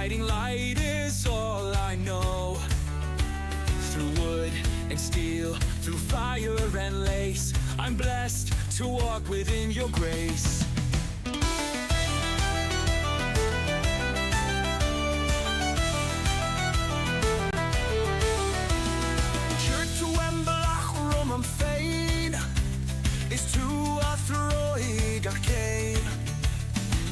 Guiding light is all I know. Through wood and steel, through fire and lace, I'm blessed to walk within your grace. Is to a throig arcane.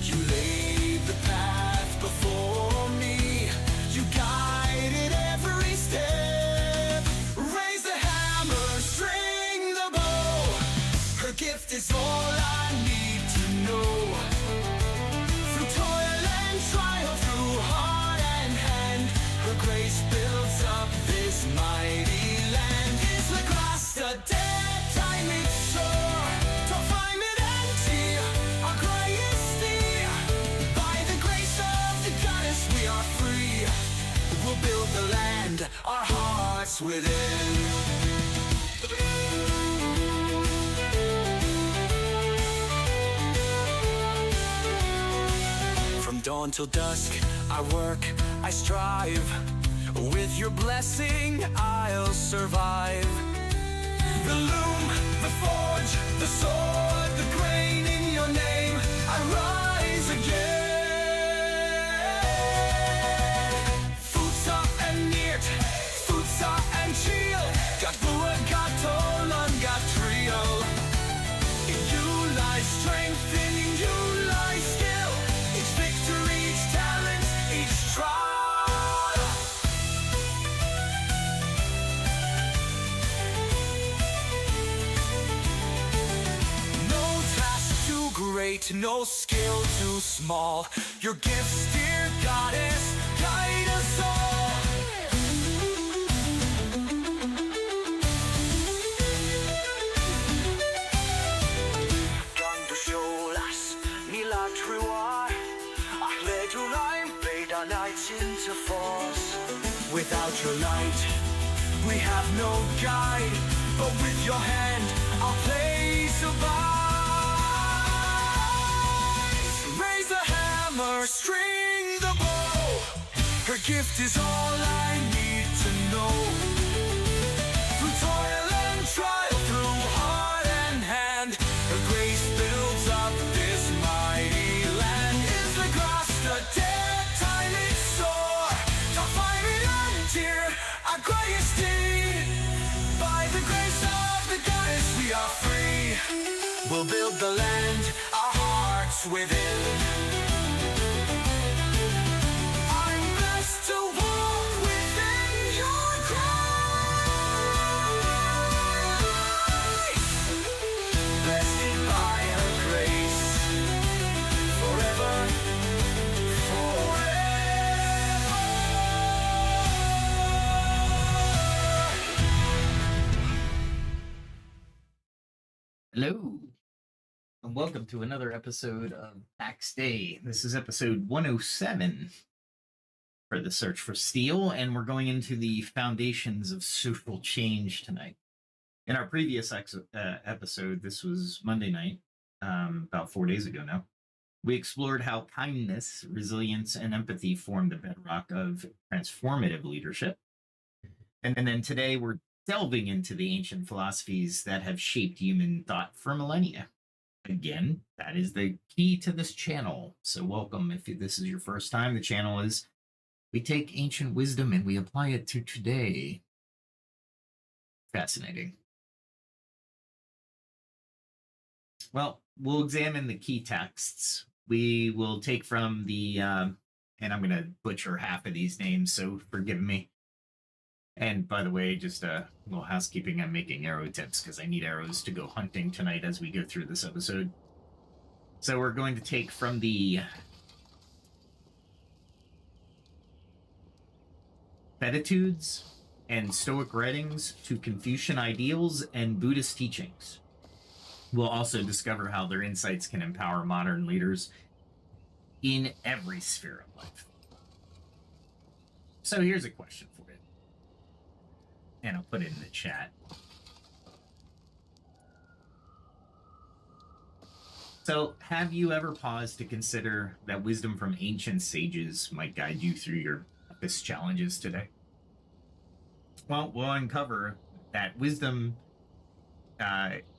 You laid the path before me. You guided every step. Raise the hammer, string the bow. Her gift is all I need to know. Through toil and trial, through heart and hand, her grace builds up this mighty land. Is the grass the dead time it's sore? We'll build the land, our hearts within. From dawn till dusk, I work, I strive. With your blessing, I'll survive. The loom, the forge, the sword, the grain in your name, I rise again. Got buat, got tolan, got trio. In you lies strength, in you lies skill. Each victory, each talent, each trial. No task too great, no skill too small. Your gifts, dear goddess, guide us all. Into force. Without your light, we have no guide. But with your hand, our place abides. Raise the hammer, string the bow. Her gift is all I need to know. Through toil and trial, through heart and hand, her grace builds up this mighty land. Is the grass the dead time it's sore? To find it until our greatest deed. By the grace of the goddess we are free. We'll build the land, our hearts within. I'm blessed to walk within your grace. Blessed by her grace, forever, forever. Hello, and welcome to another episode of Pax Dei. This is episode 107 for the Search for Steel, and we're going into the foundations of social change tonight. In our previous episode, this was Monday night, about 4 days ago now, we explored how kindness, resilience, and empathy form the bedrock of transformative leadership. And then today we're delving into the ancient philosophies that have shaped human thought for millennia. Again, that is the key to this channel. So welcome. If this is your first time, the channel is we take ancient wisdom and we apply it to today. Fascinating. Well, we'll examine the key texts. We will take from the, and I'm going to butcher half of these names, so forgive me. And by the way, just a little housekeeping, I'm making arrow tips because I need arrows to go hunting tonight as we go through this episode. So we're going to take from the Beatitudes and Stoic writings to Confucian ideals and Buddhist teachings. We'll also discover how their insights can empower modern leaders in every sphere of life. So here's a question for you. And I'll put it in the chat. So, have you ever paused to consider that wisdom from ancient sages might guide you through your toughest challenges today? Well, we'll uncover that wisdom.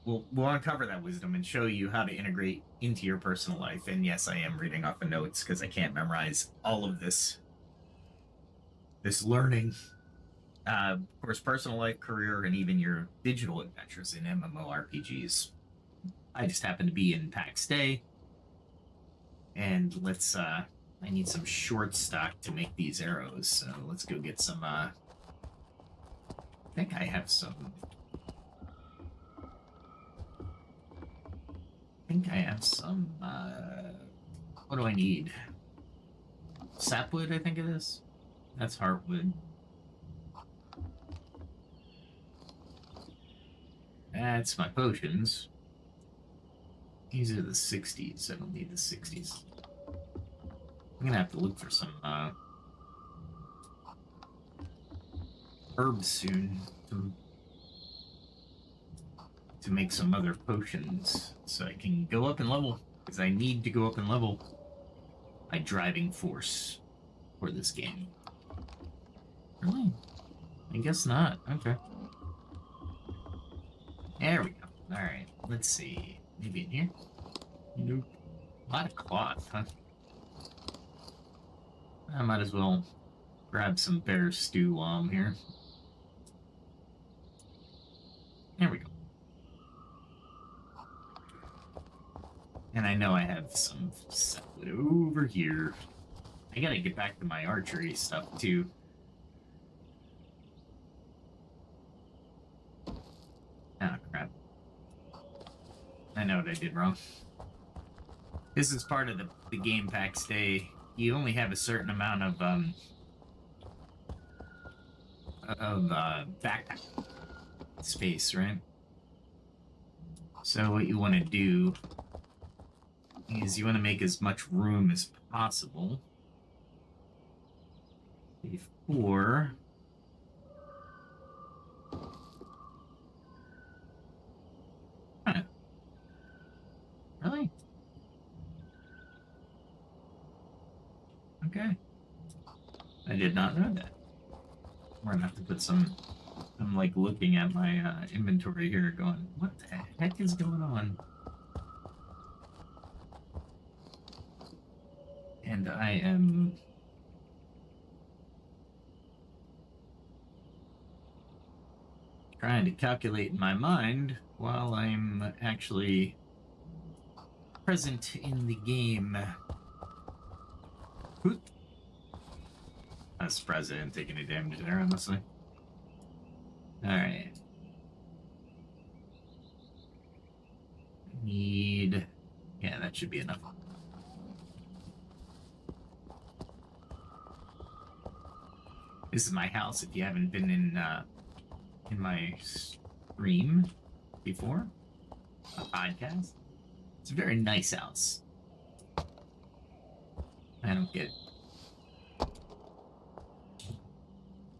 We'll uncover that wisdom and show you how to integrate into your personal life. And yes, I am reading off the notes because I can't memorize all of this learning. Of course, personal life, career, and even your digital adventures in MMORPGs. I just happen to be in Pax Dei, and I need some short stock to make these arrows, so let's go get some, I think I have some, what do I need? Sapwood, I think it is. That's heartwood. That's my potions. These are the 60s. I don't need the 60s. I'm gonna have to look for some herbs soon to make some other potions so I can go up in level, because I need to go up in level. My driving force for this game. Really? I guess not. Okay. There we go. Alright, let's see. Maybe in here? Nope. A lot of cloth, huh? I might as well grab some bear stew while I'm here. There we go. And I know I have some sapwood over here. I gotta get back to my archery stuff, too. Ah, crap. I know what I did wrong. This is part of the game Pax Day. You only have a certain amount of backpack space, right? So what you want to do is you want to make as much room as possible before Really? Okay. I did not know that. We're gonna have to put some... I'm like looking at my inventory here going, what the heck is going on? And I am... trying to calculate in my mind while I'm actually present in the game. Hoot. That's president taking a damage there, honestly. Alright. Need... yeah, that should be enough. This is my house if you haven't been in my stream before. A podcast. It's a very nice house. I don't get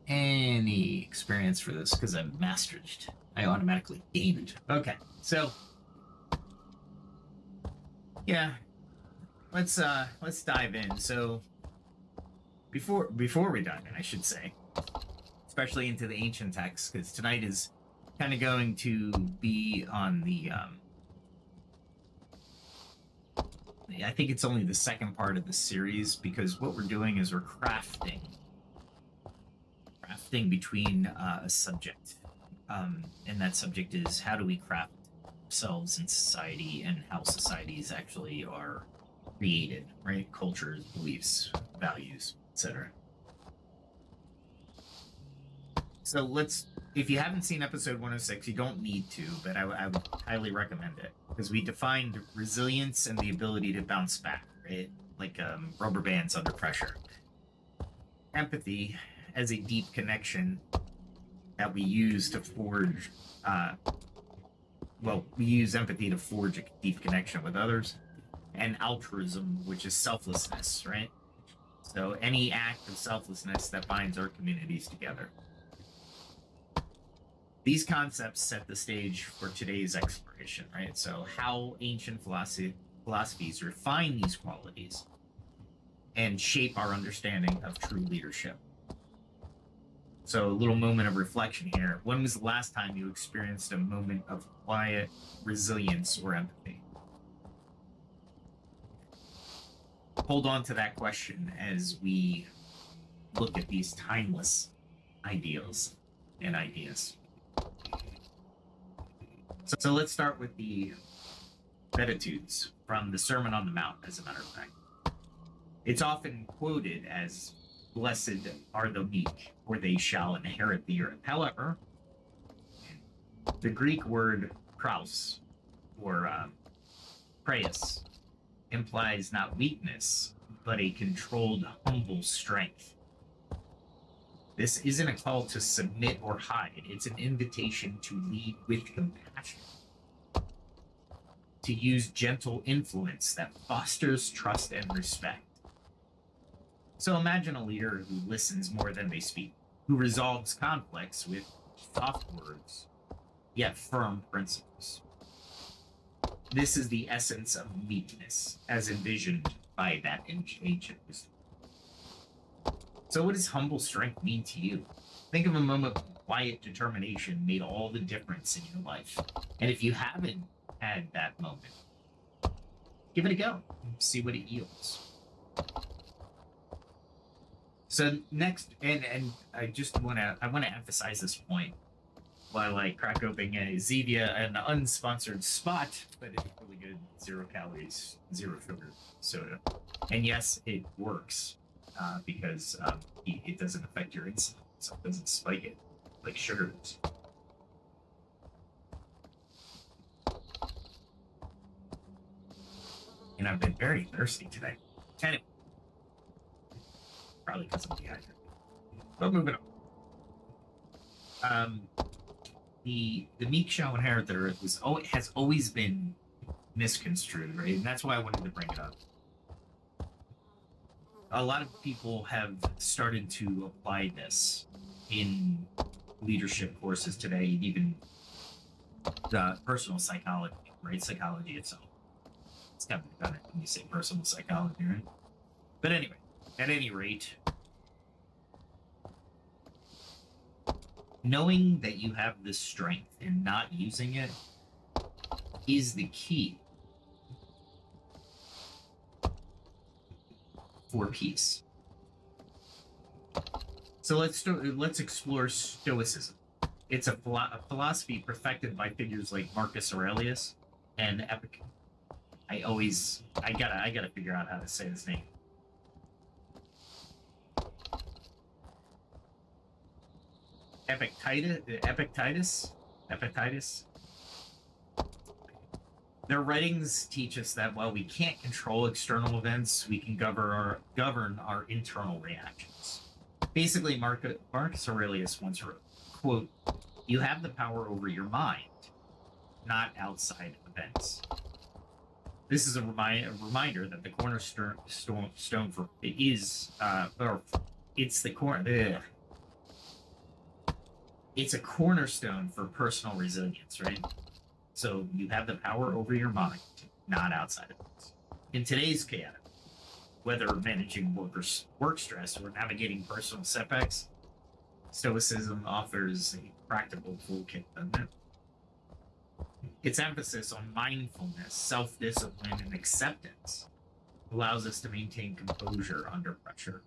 any experience for this because I've mastered it. I automatically gain it. Okay, so yeah, let's dive in. So before we dive in, I should say, especially into the ancient texts, because tonight is kind of going to be on the I think it's only the second part of the series, because what we're doing is we're crafting between a subject, and that subject is how do we craft ourselves in society and how societies actually are created, right? Cultures, beliefs, values, etc. So let's, if you haven't seen episode 106, you don't need to, but I would highly recommend it, because we defined resilience and the ability to bounce back, right? Like rubber bands under pressure. Empathy as a deep connection that we use to forge, we use empathy to forge a deep connection with others. And altruism, which is selflessness, right? So any act of selflessness that binds our communities together. These concepts set the stage for today's exploration, right? So how ancient philosophies refine these qualities and shape our understanding of true leadership. So, a little moment of reflection here. When was the last time you experienced a moment of quiet resilience or empathy? Hold on to that question as we look at these timeless ideals and ideas. So let's start with the Beatitudes from the Sermon on the Mount, as a matter of fact. It's often quoted as, "Blessed are the meek, for they shall inherit the earth." However, the Greek word praus, or praeus, implies not weakness, but a controlled, humble strength. This isn't a call to submit or hide. It's an invitation to lead with compassion, to use gentle influence that fosters trust and respect. So imagine a leader who listens more than they speak, who resolves conflicts with soft words, yet firm principles. This is the essence of meekness, as envisioned by that ancient wisdom. So what does humble strength mean to you? Think of a moment when quiet determination made all the difference in your life. And if you haven't had that moment, give it a go. See what it yields. So next, and I want to emphasize this point while I crack open a Zevia, an unsponsored spot, but it's really good, 0 calories, 0 sugar soda. And yes, it works because it doesn't affect your insulin, so it doesn't spike it like sugar does. And I've been very thirsty today. Anyway, probably because I'm dehydrated. But moving on. The meek shall inherit the earth has always been misconstrued, right? And that's why I wanted to bring it up. A lot of people have started to apply this in leadership courses today, even the personal psychology, right? Psychology itself. It's kind of done it when you say personal psychology, right? But anyway, at any rate, knowing that you have this strength and not using it is the key for peace. So let's explore Stoicism. It's a philosophy perfected by figures like Marcus Aurelius and Epictetus. I gotta figure out how to say his name. Epictetus. Their writings teach us that while we can't control external events, we can govern our internal reactions. Basically, Marcus Aurelius once wrote, quote, "You have the power over your mind, not outside events." This is a reminder that the cornerstone for it is, it's a cornerstone for personal resilience, right? So you have the power over your mind, not outside of it. In today's chaos, whether managing work stress or navigating personal setbacks, Stoicism offers a practical toolkit, doesn't it? Its emphasis on mindfulness, self-discipline, and acceptance allows us to maintain composure under pressure.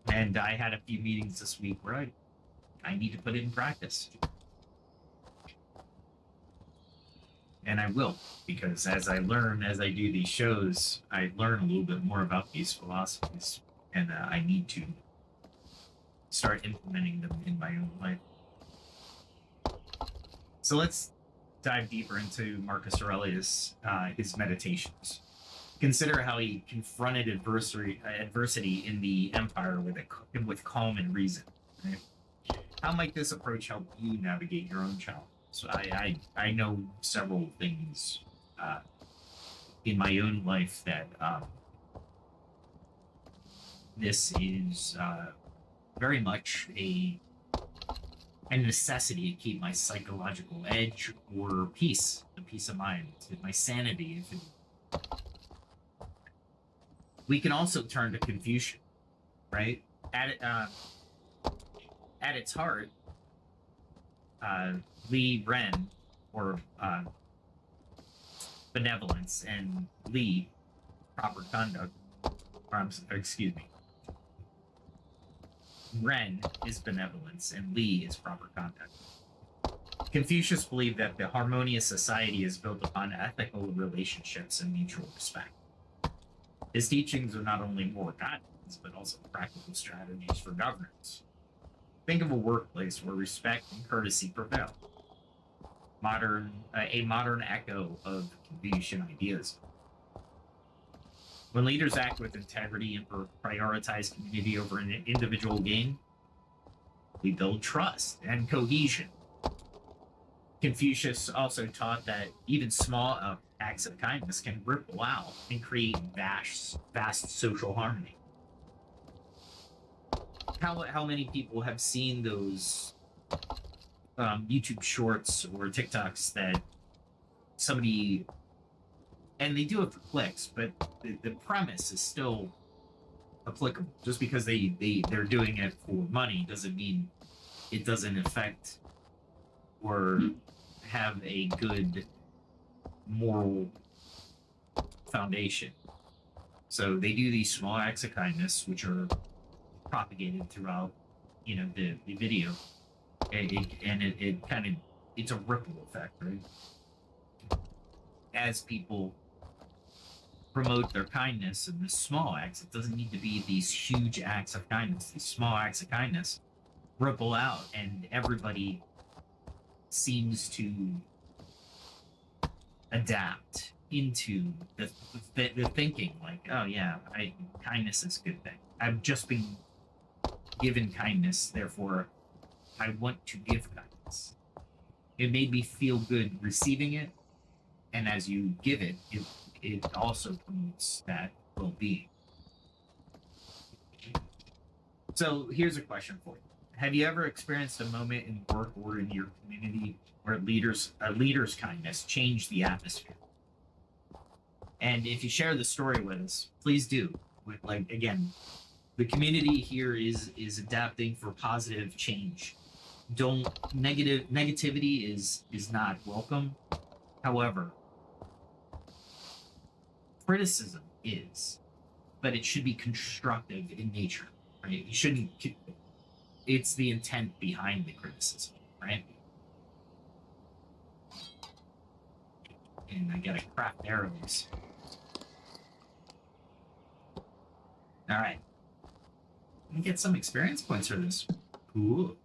And I had a few meetings this week where I need to put it in practice. And I will, because as I do these shows, I learn a little bit more about these philosophies, and I need to start implementing them in my own life. So let's dive deeper into Marcus Aurelius, his meditations. Consider how he confronted adversity in the empire with calm and reason. Right? How might this approach help you navigate your own challenge? So I know several things in my own life that this is very much a necessity to keep my psychological edge or peace, peace of mind, to my sanity. We can also turn to Confucian, right? At its heart, Li Ren, or benevolence, and Li, proper conduct, excuse me, Ren is benevolence, and Li is proper conduct. Confucius believed that the harmonious society is built upon ethical relationships and mutual respect. His teachings are not only moral guidelines, but also practical strategies for governance. Think of a workplace where respect and courtesy prevail. A modern echo of Confucian ideas. When leaders act with integrity and prioritize community over an individual gain, we build trust and cohesion. Confucius also taught that even small acts of kindness can ripple out and create vast social harmony. How many people have seen those YouTube shorts or TikToks that somebody, and they do it for clicks, but the premise is still applicable. Just because they're doing it for money doesn't mean it doesn't affect or have a good moral foundation. So they do these small acts of kindness, which are propagated throughout, the video, it's a ripple effect, right? As people promote their kindness and the small acts, it doesn't need to be these huge acts of kindness. These small acts of kindness ripple out, and everybody seems to adapt into the thinking, like, oh yeah, kindness is a good thing. I've just been given kindness, therefore I want to give kindness. It made me feel good receiving it, and as you give it, it also promotes that well-being. So here's a question for you. Have you ever experienced a moment in work or in your community where a leader's kindness changed the atmosphere? And if you share the story with us, please do. Again, the community here is adapting for positive change. Negativity is not welcome. However, criticism is, but it should be constructive in nature, right? You shouldn't. It's the intent behind the criticism, right? And I gotta craft arrows. All right. Let me get some experience points for this. Cool.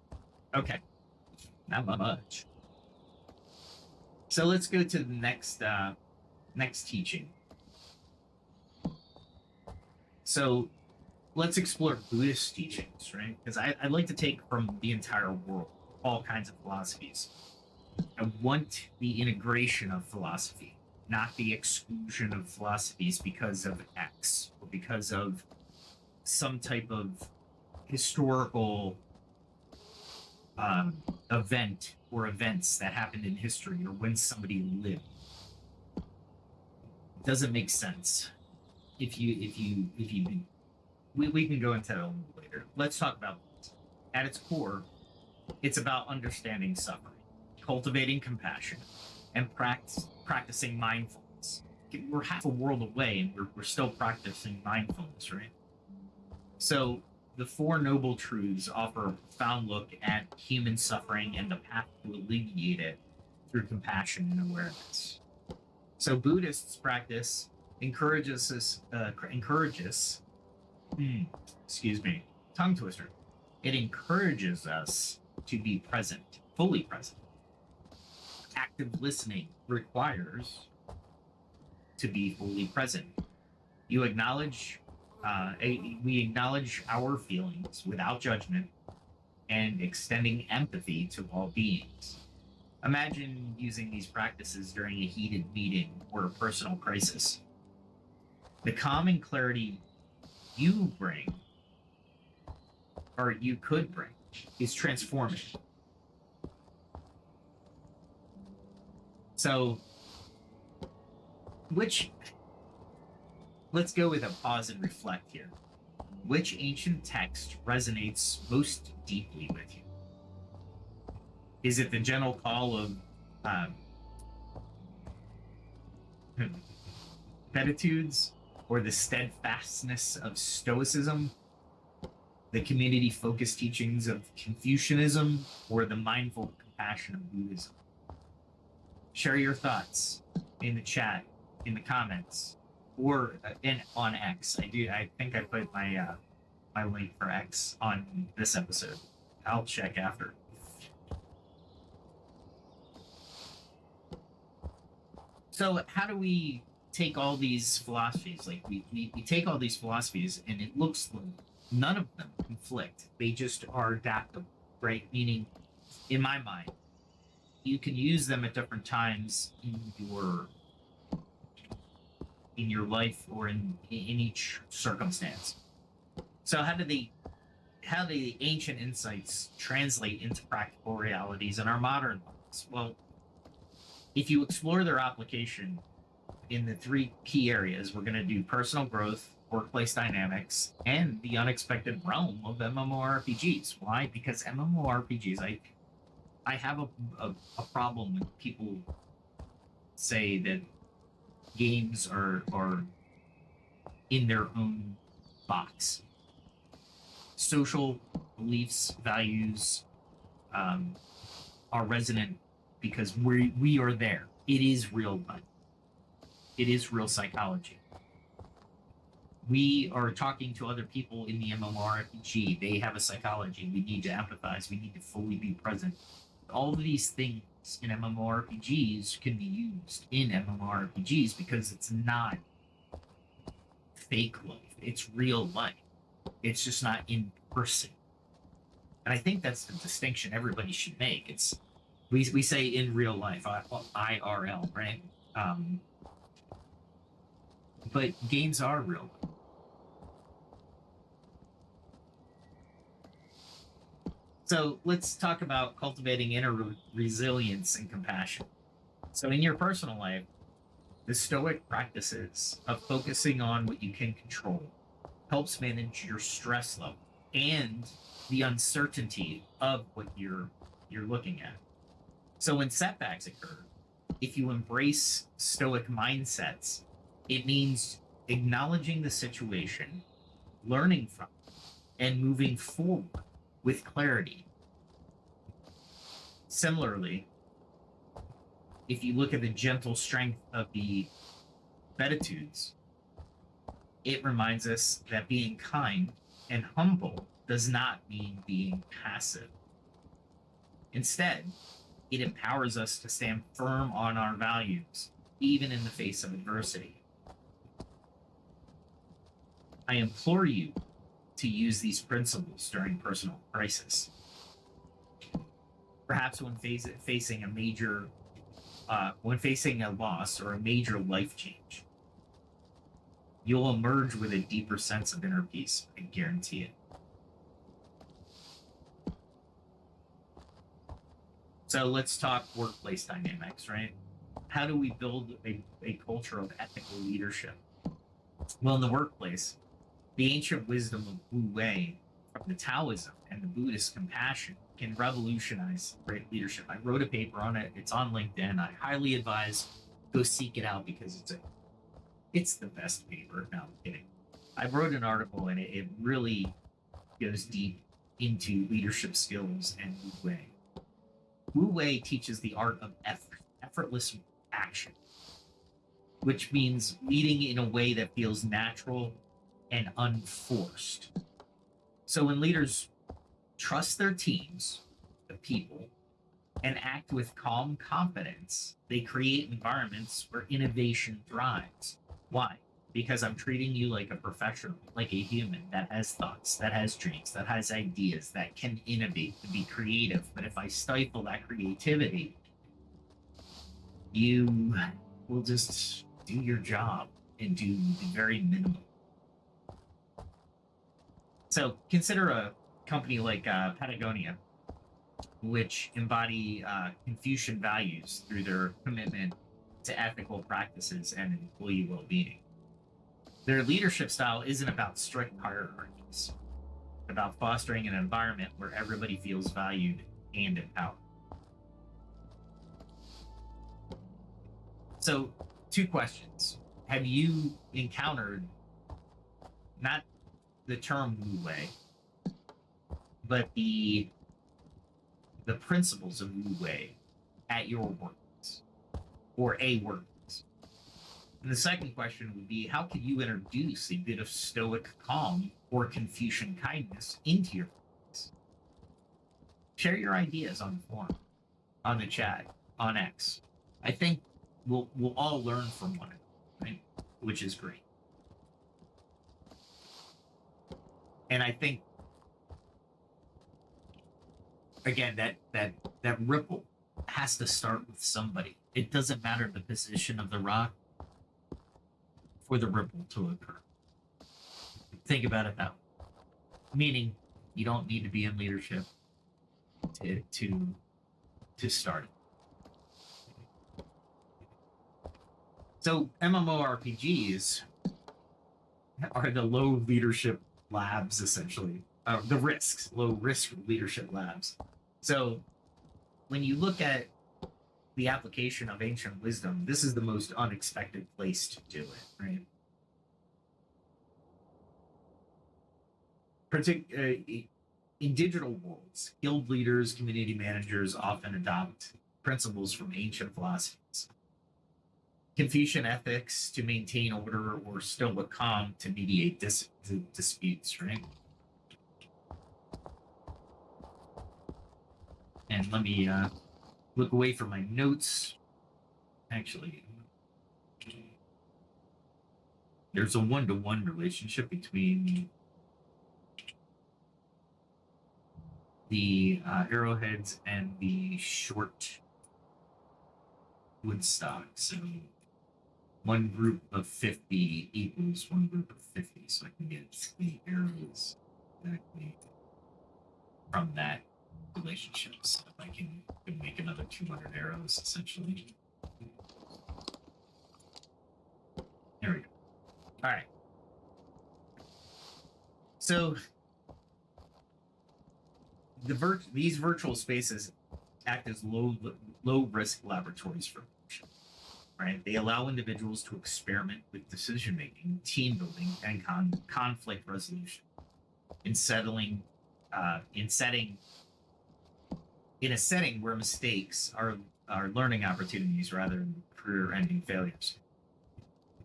Okay. Not much. So let's go to the next teaching. So let's explore Buddhist teachings, right? Because I'd like to take from the entire world all kinds of philosophies. I want the integration of philosophy, not the exclusion of philosophies because of X or because of some type of historical event or events that happened in history or when somebody lived. It doesn't make sense. We can go into that a little later. Let's talk about this. At its core, it's about understanding suffering, cultivating compassion, and practicing mindfulness. We're half a world away, and we're still practicing mindfulness, right? So the Four Noble Truths offer a profound look at human suffering and the path to alleviate it through compassion and awareness. So Buddhists practice encourages tongue twister. It encourages us to be present, fully present. Active listening requires to be fully present. We acknowledge our feelings without judgment and extending empathy to all beings. Imagine using these practices during a heated meeting or a personal crisis. The calm and clarity you bring, or you could bring, is transformative. So which, let's go with a pause and reflect here. Which ancient text resonates most deeply with you? Is it the gentle call of Beatitudes, or the steadfastness of Stoicism, the community-focused teachings of Confucianism, or the mindful compassion of Buddhism? Share your thoughts in the chat, in the comments, or on X. I think I put my my link for X on this episode. I'll check after. So how do we take all these philosophies? Like we take all these philosophies, and it looks like none of them conflict. They just are adaptable, right? Meaning, in my mind, you can use them at different times in your life or in each circumstance. So how do the ancient insights translate into practical realities in our modern lives? Well, if you explore their application in the three key areas, we're going to do personal growth, workplace dynamics, and the unexpected realm of MMORPGs. Why? Because MMORPGs, I have a problem when people say that games are in their own box. Social beliefs, values are resonant because we are there. It is real life. It is real psychology. We are talking to other people in the MMORPG. They have a psychology. We need to empathize. We need to fully be present. All of these things in MMORPGs can be used in MMORPGs because it's not fake life. It's real life. It's just not in person. And I think that's the distinction everybody should make. It's we say in real life, IRL, right? But games are real life. So let's talk about cultivating inner resilience and compassion. So in your personal life, the Stoic practices of focusing on what you can control helps manage your stress level and the uncertainty of what you're looking at. So when setbacks occur, if you embrace Stoic mindsets, it means acknowledging the situation, learning from it, and moving forward with clarity. Similarly, if you look at the gentle strength of the Beatitudes, it reminds us that being kind and humble does not mean being passive. Instead, it empowers us to stand firm on our values, even in the face of adversity. I implore you to use these principles during personal crisis. Perhaps when facing a loss or a major life change, you'll emerge with a deeper sense of inner peace. I guarantee it. So let's talk workplace dynamics, right? How do we build a culture of ethical leadership? Well, in the workplace, the ancient wisdom of Wu Wei from the Taoism and the Buddhist compassion can revolutionize great leadership. I wrote a paper on it. It's on LinkedIn. I highly advise go seek it out because it's the best paper. No, I'm kidding. I wrote an article and it really goes deep into leadership skills and Wu Wei. Wu Wei teaches the art of effortless action, which means leading in a way that feels natural and unforced. So when leaders trust their teams, the people, and act with calm confidence, they create environments where innovation thrives. Why? Because I'm treating you like a professional, like a human that has thoughts, that has dreams, that has ideas, that can innovate, to be creative. But if I stifle that creativity, you will just do your job and do the very minimum. So consider a company like Patagonia, which embody Confucian values through their commitment to ethical practices and employee well-being. Their leadership style isn't about strict hierarchies. It's about fostering an environment where everybody feels valued and empowered. So, 2 questions. Have you encountered not the term Wu Wei, but the principles of Wu Wei at your workplace or a workplace? And the second question would be, how can you introduce a bit of Stoic calm or Confucian kindness into your workplace? Share your ideas on the forum, on the chat, on X. I think we'll all learn from one another, right? Which is great. And I think, again, that ripple has to start with somebody. It doesn't matter the position of the rock for the ripple to occur. Think about it that way. Meaning, you don't need to be in leadership to start it. So MMORPGs are the low leadership labs, essentially. Low risk leadership labs. So when you look at the application of ancient wisdom, this is the most unexpected place to do it, right? In digital worlds, guild leaders, community managers often adopt principles from ancient philosophies. Confucian ethics to maintain order, or Stoic calm to mediate disputes, right? And let me look away from my notes. Actually, there's a one-to-one relationship between the arrowheads and the short woodstock. So one group of 50 equals one group of 50. So I can get 3 arrows exactly from that relationship. So I can make another 200 arrows, essentially. There we go. All right. So these virtual spaces act as low risk laboratories for leadership, right? They allow individuals to experiment with decision making, team building, and conflict resolution in a setting where mistakes are learning opportunities rather than career-ending failures.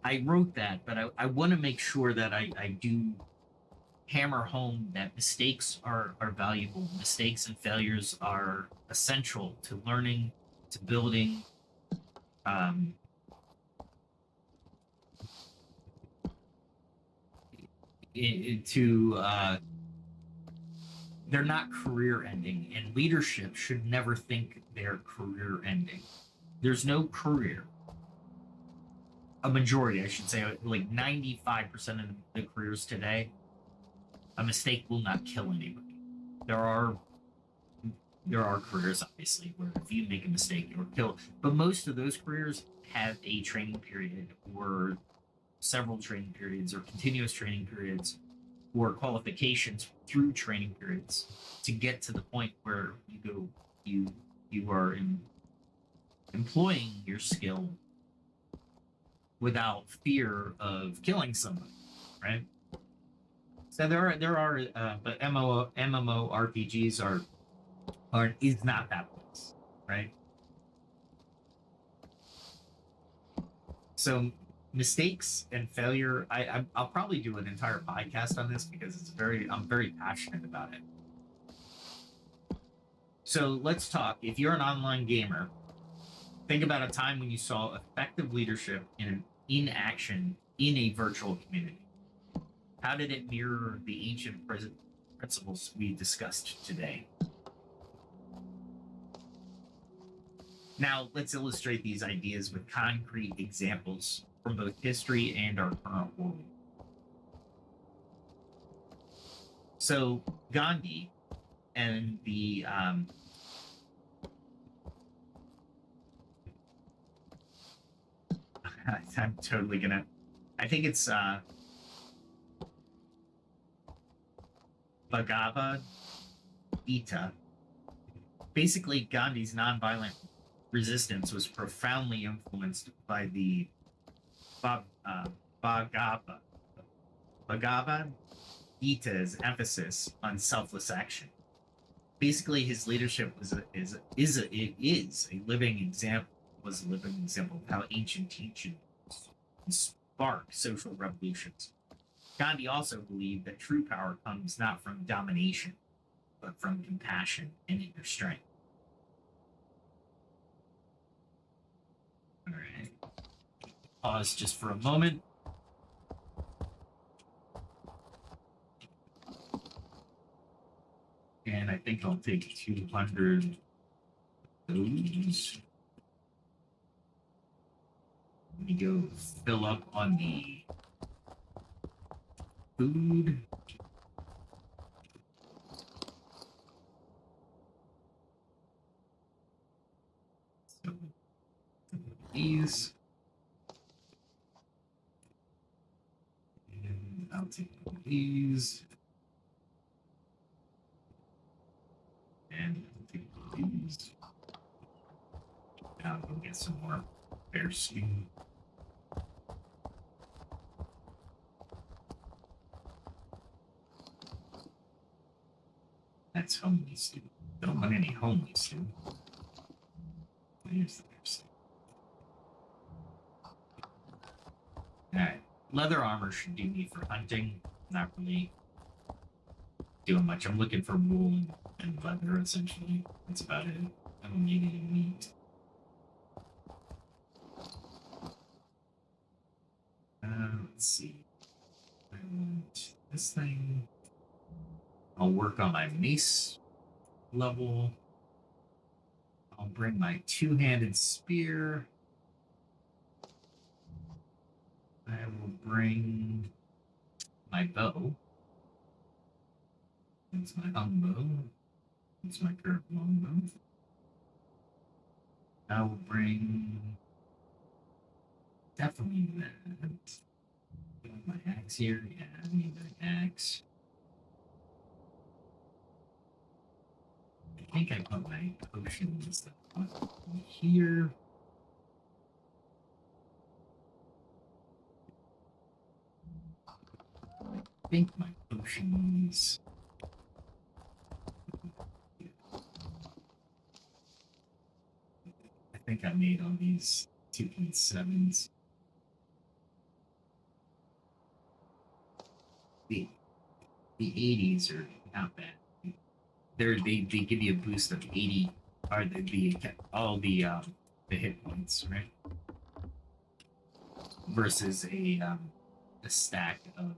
I wrote that, but I want to make sure that I do hammer home that mistakes are valuable. Mistakes and failures are essential to learning, to building, they're not career ending, and leadership should never think they're career ending. There's no career. A majority, I should say, like 95% of the careers today, a mistake will not kill anybody. There are careers, obviously, where if you make a mistake, you're killed. But most of those careers have a training period, or several training periods, or continuous training periods, or qualifications through training periods to get to the point where you are employing your skill without fear of killing someone, right? So there are but MMORPGs is not that place, right? So mistakes and failure, I'll probably do an entire podcast on this because I'm very passionate about it. So let's talk. If you're an online gamer, think about a time when you saw effective leadership in action in a virtual community. How did it mirror the ancient principles we discussed today? Now, let's illustrate these ideas with concrete examples from both history and our current world. So, Gandhi and the I'm totally gonna. I think it's Bhagavad Gita. Basically, Gandhi's nonviolent resistance was profoundly influenced by the Bhagavad Gita's emphasis on selfless action. Basically, his leadership is a living example of how ancient teachings spark social revolutions. Gandhi also believed that true power comes not from domination, but from compassion and inner strength. All right. Pause just for a moment. And I think I'll take 200 of those. Let me go fill up on the food. So, these. And I'll take these. And I'll take these. Now I'll go get some more bear stew. That's homely stew. Don't want any homely stew. Here's the bear stew. Alright. Leather armor should do me for hunting. Not really doing much. I'm looking for wool and leather, essentially. That's about it. I don't need any meat. Let's see. I want this thing. I'll work on my mace level. I'll bring my two-handed spear. I will bring my bow. That's my longbow. That's my curved longbow. I will bring definitely that. My axe here. Yeah, I need that axe. I think I put my potions here. I think my potions. I think I made all these 2.7s. The 80s are not bad. They give you a boost of 80, or all the hit points, right? Versus a stack of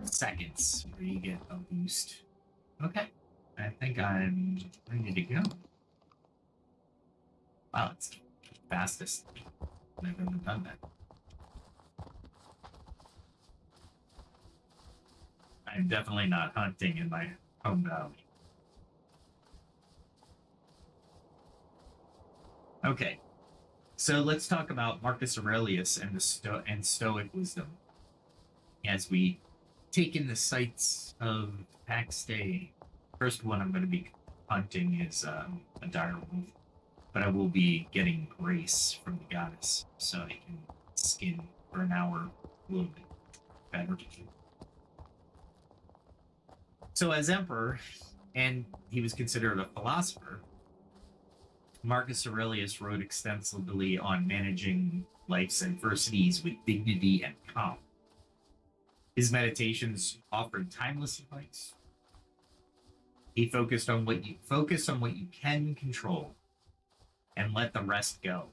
seconds where you get a boost. Okay, I think I'm ready to go. Wow, it's the fastest I've ever done that. I'm definitely not hunting in my home valley. Okay, so let's talk about Marcus Aurelius and the Stoic wisdom as we take in the sights of Pax Dei. First one I'm going to be hunting is a dire wolf, but I will be getting grace from the goddess, so I can skin for an hour a little bit better. So as emperor, and he was considered a philosopher, Marcus Aurelius wrote extensively on managing life's adversities with dignity and calm. His meditations offered timeless advice. He focused on what you can control and let the rest go.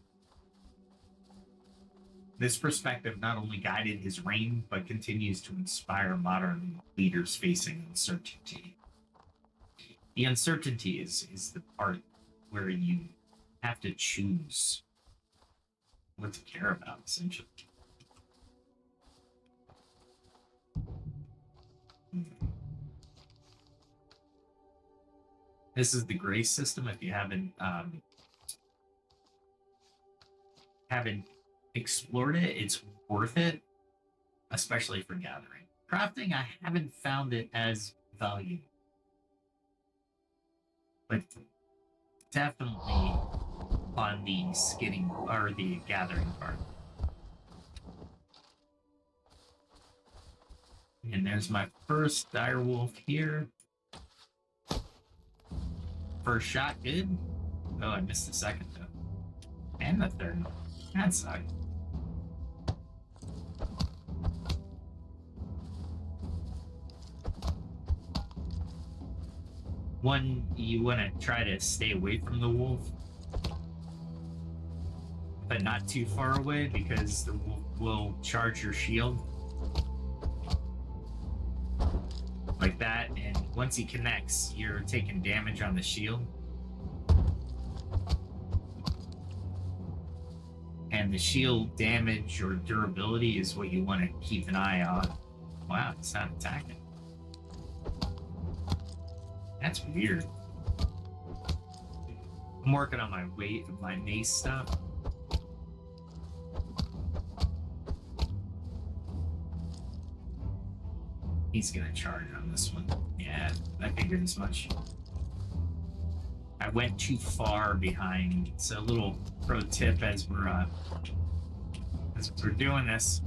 This perspective not only guided his reign, but continues to inspire modern leaders facing uncertainty. The uncertainty is the part where you have to choose what to care about, essentially. This is the grace system. If you haven't haven't explored it, it's worth it, especially for gathering. Crafting, I haven't found it as valuable, but definitely on the skinning or the gathering part. And there's my first direwolf here. First shot, good. Oh, I missed the second though. And the third. That sucked. One, you want to try to stay away from the wolf, but not too far away because the wolf will charge your shield. Like that, and once he connects, you're taking damage on the shield. And the shield damage or durability is what you want to keep an eye on. Wow, it's not attacking. That's weird. I'm working on my weight of my mace stuff. He's gonna charge on this one. Yeah, I figured as much. I went too far behind. It's a little pro tip as we're doing this.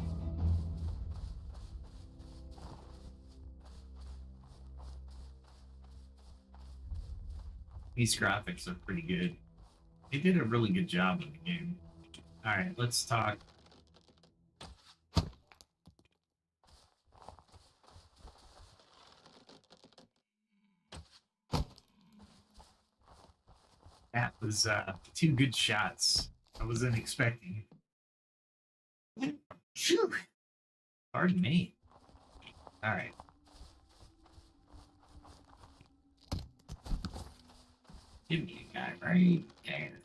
These graphics are pretty good. They did a really good job in the game. All right, let's talk. That was 2 good shots. I wasn't expecting it. Phew. Pardon me. All right. Give me a guy right there.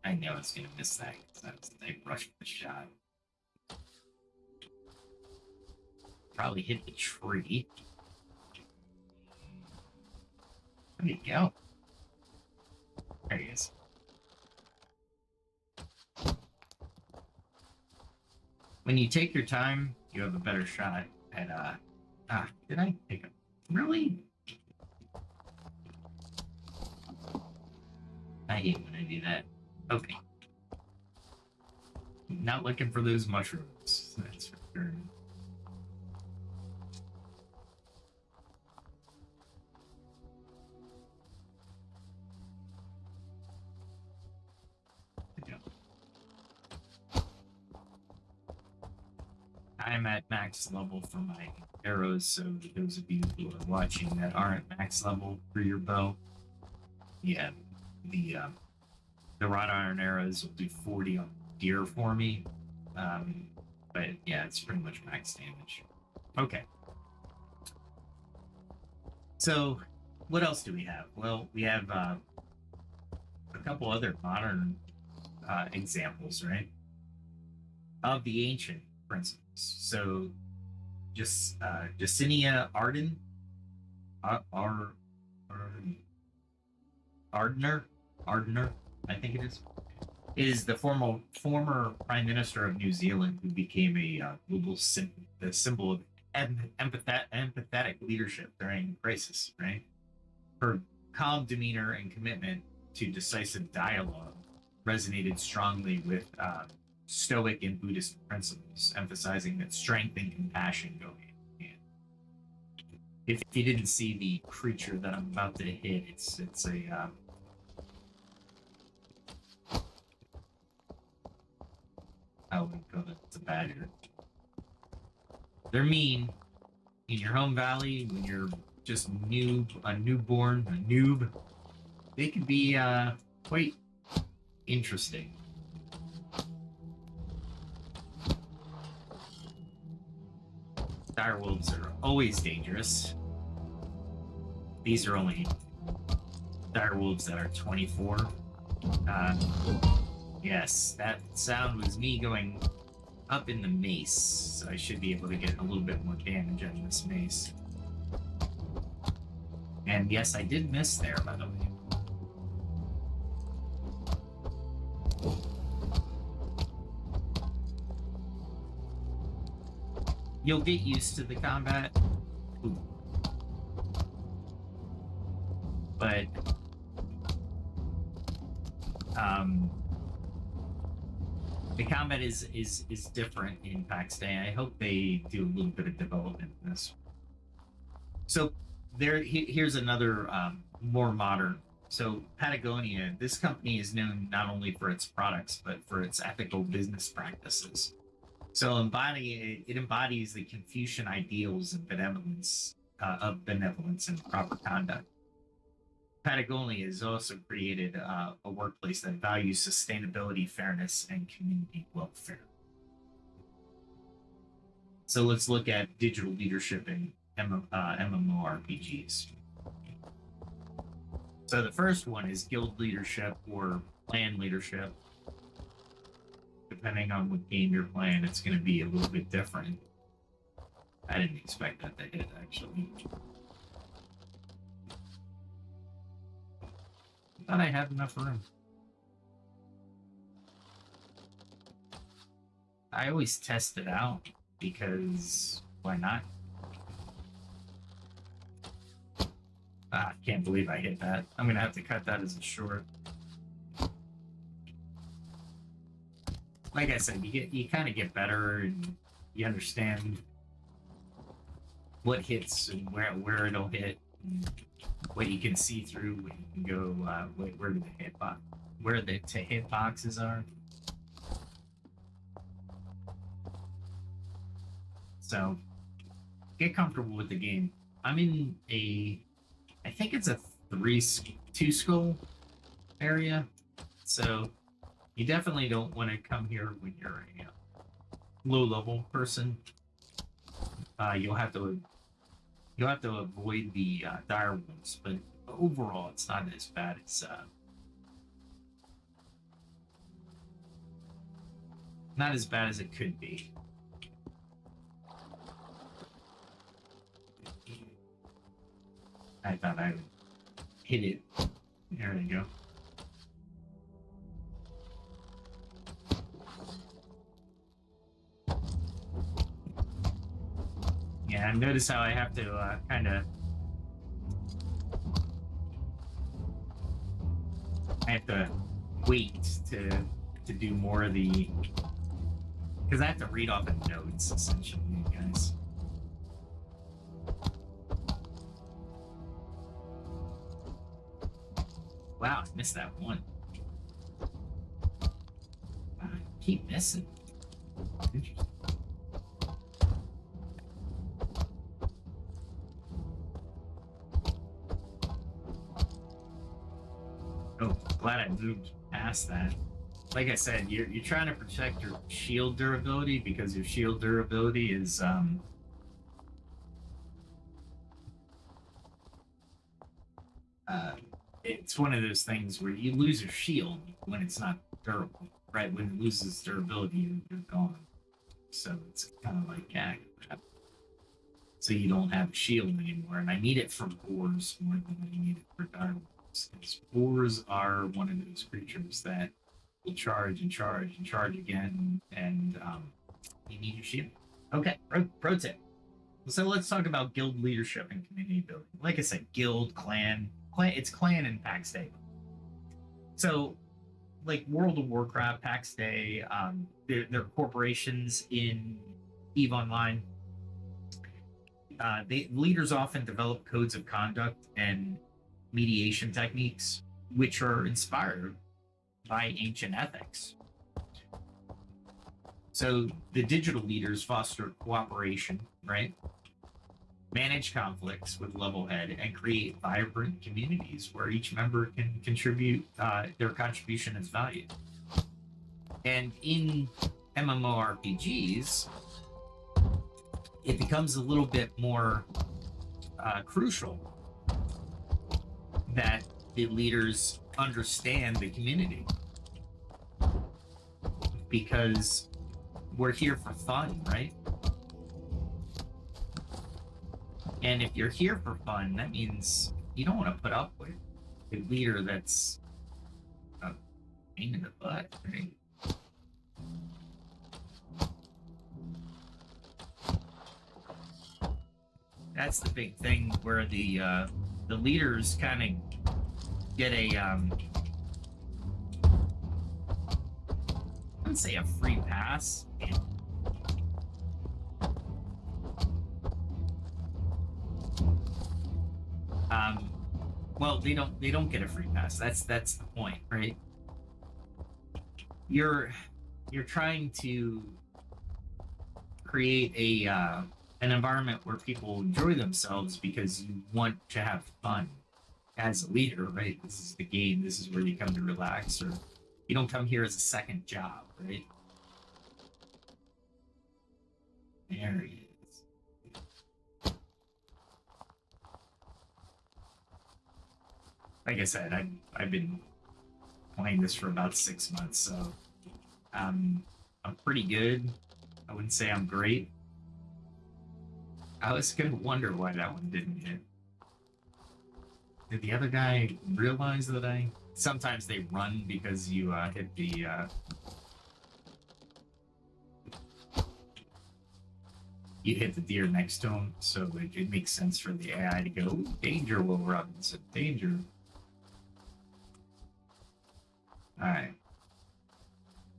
I know it's gonna miss that because they rushed the shot. Probably hit the tree. There you go. There he is. When you take your time, you have a better shot at did I pick him? Really? I hate when I do that. Okay. Not looking for those mushrooms. That's for sure. I'm at max level for my arrows, so those of you who are watching that aren't max level for your bow, yeah, the wrought iron arrows will do 40 on deer for me, but yeah, it's pretty much max damage. Okay. So, what else do we have? Well, we have a couple other modern examples, right, of the ancient principles. So, just Justinia Arden, Ardner, I think it is the former Prime Minister of New Zealand who became a global the symbol of empathetic leadership during crisis, right? Her calm demeanor and commitment to decisive dialogue resonated strongly with Stoic and Buddhist principles, emphasizing that strength and compassion go hand in hand. If you didn't see the creature that I'm about to hit, it's a I wouldn't call it, it's a badger. They're mean in your home valley when you're just a noob. They can be quite interesting. Direwolves are always dangerous. These are only direwolves that are 24. Yes, that sound was me going up in the mace, so I should be able to get a little bit more damage on this mace. And yes, I did miss there, by the way. you'll get used to the combat. Ooh. But the combat is different in Pax Dei. I hope they do a little bit of development in this. So here's another more modern. So Patagonia, this company is known not only for its products but for its ethical business practices. So it embodies the Confucian ideals of benevolence and proper conduct. Patagonia has also created a workplace that values sustainability, fairness, and community welfare. So let's look at digital leadership in MMORPGs. So the first one is guild leadership or clan leadership. Depending on what game you're playing, it's going to be a little bit different. I didn't expect that to hit, actually. Thought I had enough room. I always test it out because why not? Ah, can't believe I hit that. I'm gonna have to cut that as a short. Like I said, you kind of get better and you understand what hits and where it'll hit. And what you can see through, what you can go, where the hit boxes are. So get comfortable with the game. I'm in I think it's a 2 skull area, so you definitely don't want to come here when you're a low level person. You'll have to avoid the dire wolves, but overall, it's not as bad as not as bad as it could be. I thought I would hit it. There we go. Yeah, notice how I have to kind of... I have to wait to do more of the... Because I have to read off the notes, essentially, guys. Wow, I missed that one. I keep missing. Interesting. Oh, glad I moved past that. Like I said, you're trying to protect your shield durability because your shield durability is it's one of those things where you lose your shield when it's not durable, right? When it loses durability, you're gone. So it's kind of like crap. So you don't have a shield anymore, and I need it for boars more than I need it for direwolves. Because boars are one of those creatures that will charge and charge and charge again, and you need your shield. Okay, pro tip. So let's talk about guild leadership and community building. Like I said, guild, clan, it's clan and Pax Dei. So, like World of Warcraft, Pax Dei, they're corporations in EVE Online. Leaders often develop codes of conduct and mediation techniques, which are inspired by ancient ethics. So the digital leaders foster cooperation, right? Manage conflicts with level head and create vibrant communities where each member can contribute, their contribution is valued. And in MMORPGs, it becomes a little bit more crucial that the leaders understand the community, because we're here for fun, right? And if you're here for fun, that means you don't want to put up with a leader that's a pain in the butt, right? That's the big thing where the leaders kind of get a I wouldn't say a free pass. Well, they don't get a free pass. That's the point, right? You're trying to create a an environment where people enjoy themselves because you want to have fun as a leader, right? This is the game. This is where you come to relax, or you don't come here as a second job, right? There he is. Like I said, I've been playing this for about 6 months, so I'm pretty good. I wouldn't say I'm great. I was gonna wonder why that one didn't hit. Did the other guy realize that I... Sometimes they run because you hit the... You hit the deer next to him, so it makes sense for the AI to go, danger, Will Robinson, danger. Alright.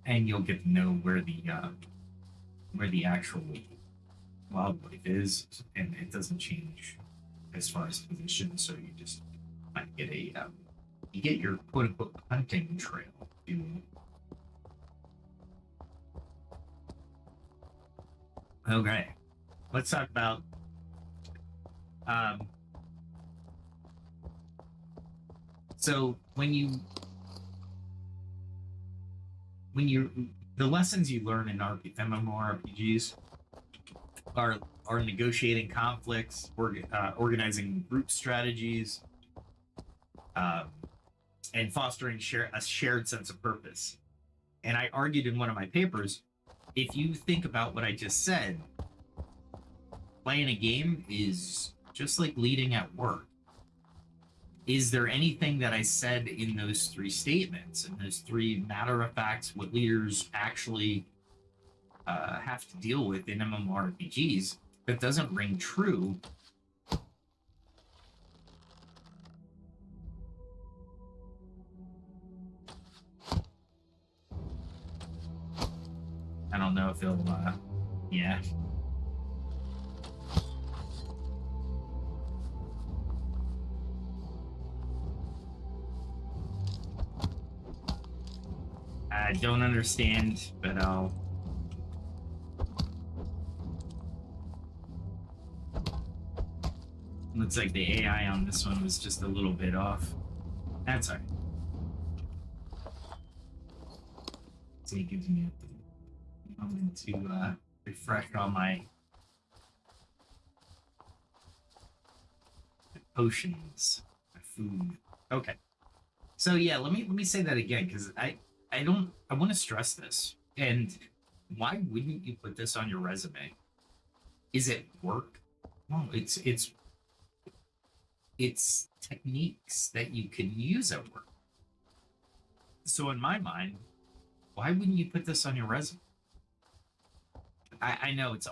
And you'll get to know where the actual wildlife is, and it doesn't change as far as position, so you just might get a you get your quote-unquote hunting trail. Okay, let's talk about so when you the lessons you learn in MMORPGs are negotiating conflicts, organizing group strategies, and fostering a shared sense of purpose. And I argued in one of my papers, if you think about what I just said, playing a game is just like leading at work. Is there anything that I said in those 3 statements, and those 3 matter-of-facts, what leaders actually have to deal with in MMORPGs, that doesn't ring true? I don't know if it'll, yeah. I don't understand, but I'll... Looks like the AI on this one was just a little bit off. That's alright. So it gives me a moment to refresh all my potions, my food. Okay. So yeah, let me say that again, because I want to stress this. And why wouldn't you put this on your resume? Is it work? No, it's techniques that you can use at work. So in my mind, why wouldn't you put this on your resume? I know it's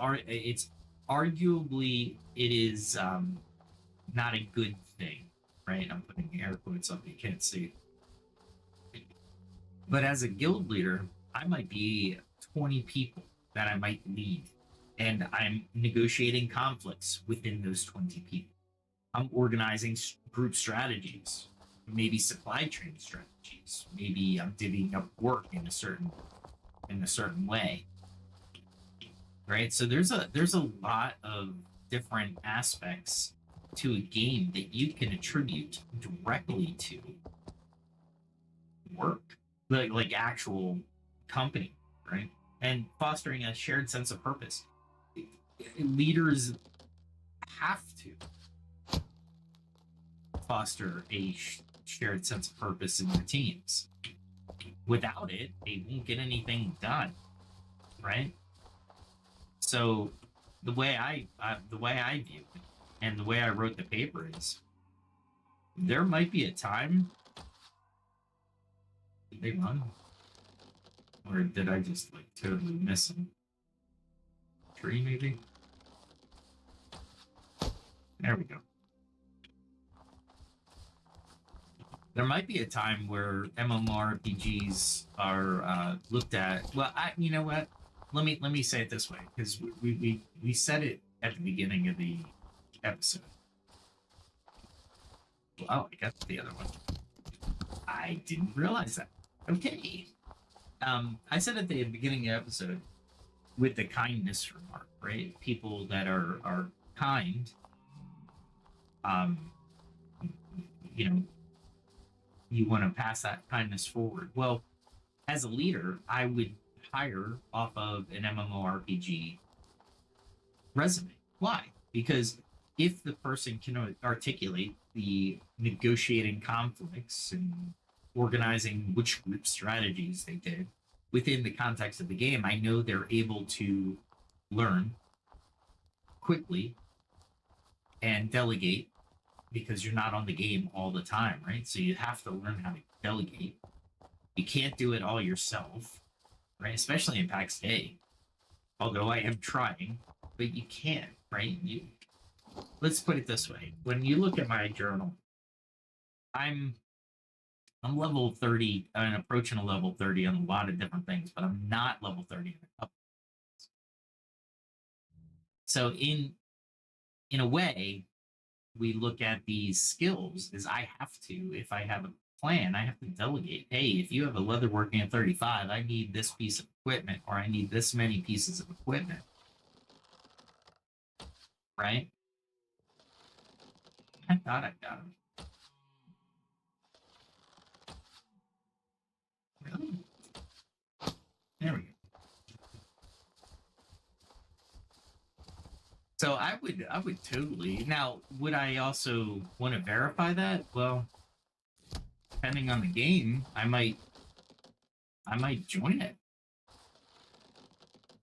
arguably it is not a good thing, right? I'm putting air quotes up, you can't see. But as a guild leader, I might be 20 people that I might lead, and I'm negotiating conflicts within those 20 people. I'm organizing group strategies, maybe supply chain strategies. Maybe I'm divvying up work in a certain way, right? So there's a lot of different aspects to a game that you can attribute directly to work, like actual company, right? And fostering a shared sense of purpose. Leaders have to foster a shared sense of purpose in their teams. Without it, they won't get anything done, right? So the way I view it, and the way I wrote the paper is, there might be a time. Did they run? Or did I just like totally miss them? Tree maybe? There we go. There might be a time where MMORPGs are looked at. Well, you know what? Let me say it this way, because we said it at the beginning of the episode. Oh, I got the other one. I didn't realize that. Okay. I said at the beginning of the episode with the kindness remark, right? People that are kind, you know, you want to pass that kindness forward. Well, as a leader, I would hire off of an MMORPG resume. Why? Because if the person can articulate the negotiating conflicts and organizing which group strategies they did within the context of the game, I know they're able to learn quickly and delegate, because you're not on the game all the time, right? So you have to learn how to delegate. You can't do it all yourself, right? Especially in Pax Dei. Although I am trying, but you can't, right? Let's put it this way. When you look at my journal, I'm level 30 and approaching a level 30 on a lot of different things, but I'm not level 30 in a couple. So in a way, we look at these skills as I have to, if I have a plan, I have to delegate. Hey, if you have a leather working at 35, I need this piece of equipment, or I need this many pieces of equipment. Right? I thought I got him. Really? There we go. So I would totally. Now, would I also want to verify that? Well, depending on the game, I might join it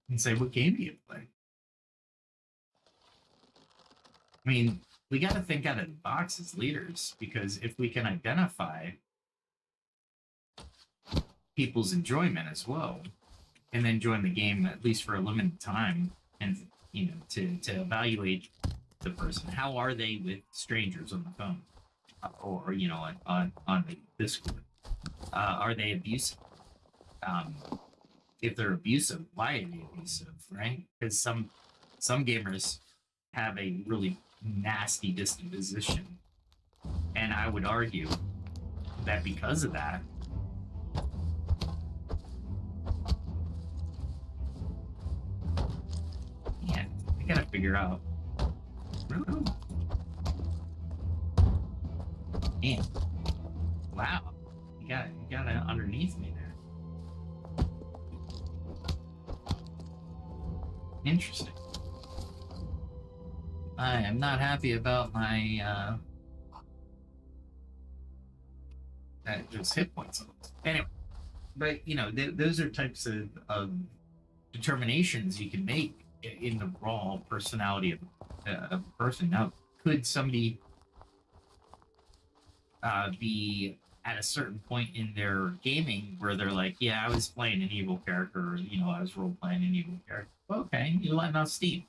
and say, what game do you play? I mean, we got to think out of the box as leaders, because if we can identify people's enjoyment as well, and then join the game at least for a limited time, and to evaluate the person, how are they with strangers on the phone, or on the Discord? Are they abusive? If they're abusive, why are they abusive? Right? Because some gamers have a really nasty disposition, and I would argue that because of that, yeah, I gotta figure out. Man, wow, you got it underneath me there. Interesting. I am not happy about my those hit points. Anyway, but those are types of determinations you can make in the raw personality of a person. Now, could somebody be at a certain point in their gaming where they're like, yeah, I was playing an evil character, or I was role playing an evil character. Okay, you're letting off steam.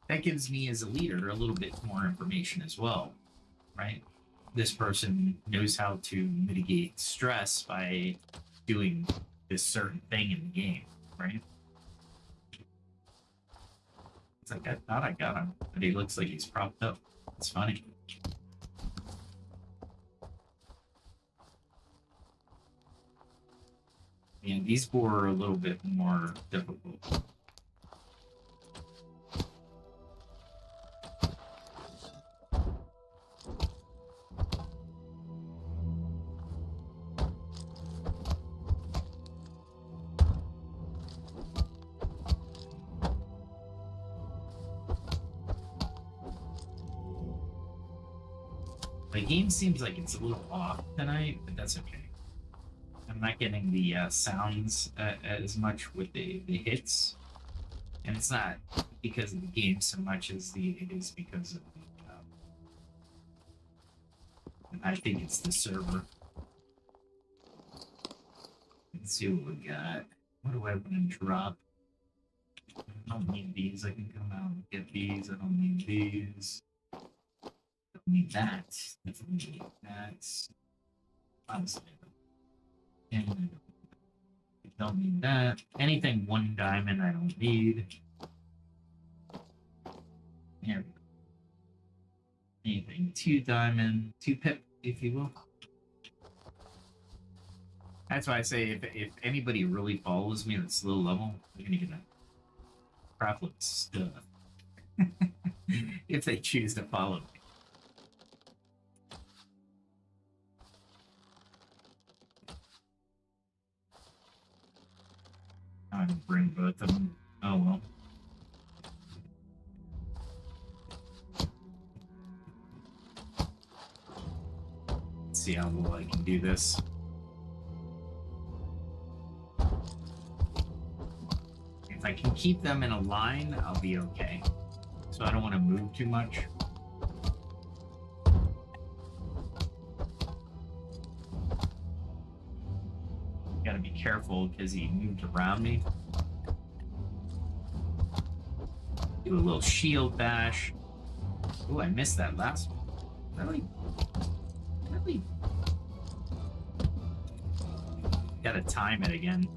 That gives me as a leader a little bit more information as well, right? This person knows how to mitigate stress by doing this certain thing in the game, right? It's like, I thought I got him, but he looks like he's propped up. It's funny. And these four are a little bit more difficult. The game seems like it's a little off tonight, but that's okay. I'm not getting the sounds as much with the hits, and it's not because of the game so much as it is because of the. I think it's the server. Let's see what we got. What do I want to drop? I don't need these. I can come out and get these. I don't need these. Need that. Definitely need that. Honestly, and I don't need that. Anything 1 diamond I don't need. Here we go. Anything 2 diamond, 2 pip, if you will. That's why I say if anybody really follows me that's low level, they're gonna get a crap load of stuff. If they choose to follow me. I can bring both of them. Oh well. Let's see how well I can do this. If I can keep them in a line, I'll be okay. So I don't want to move too much. Gotta be careful because he moved around me. Do a little shield bash. Oh, I missed that last one. Really? Really? Gotta time it again.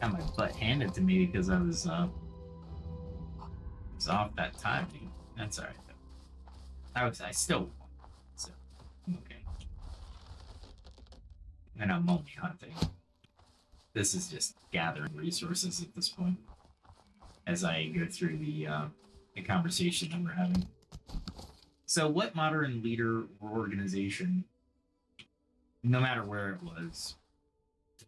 Got my butt handed to me because I was off that timing. That's alright though. I still won, so okay. And I'm only hunting. This is just gathering resources at this point as I go through the conversation that we're having. So what modern leader or organization, no matter where it was,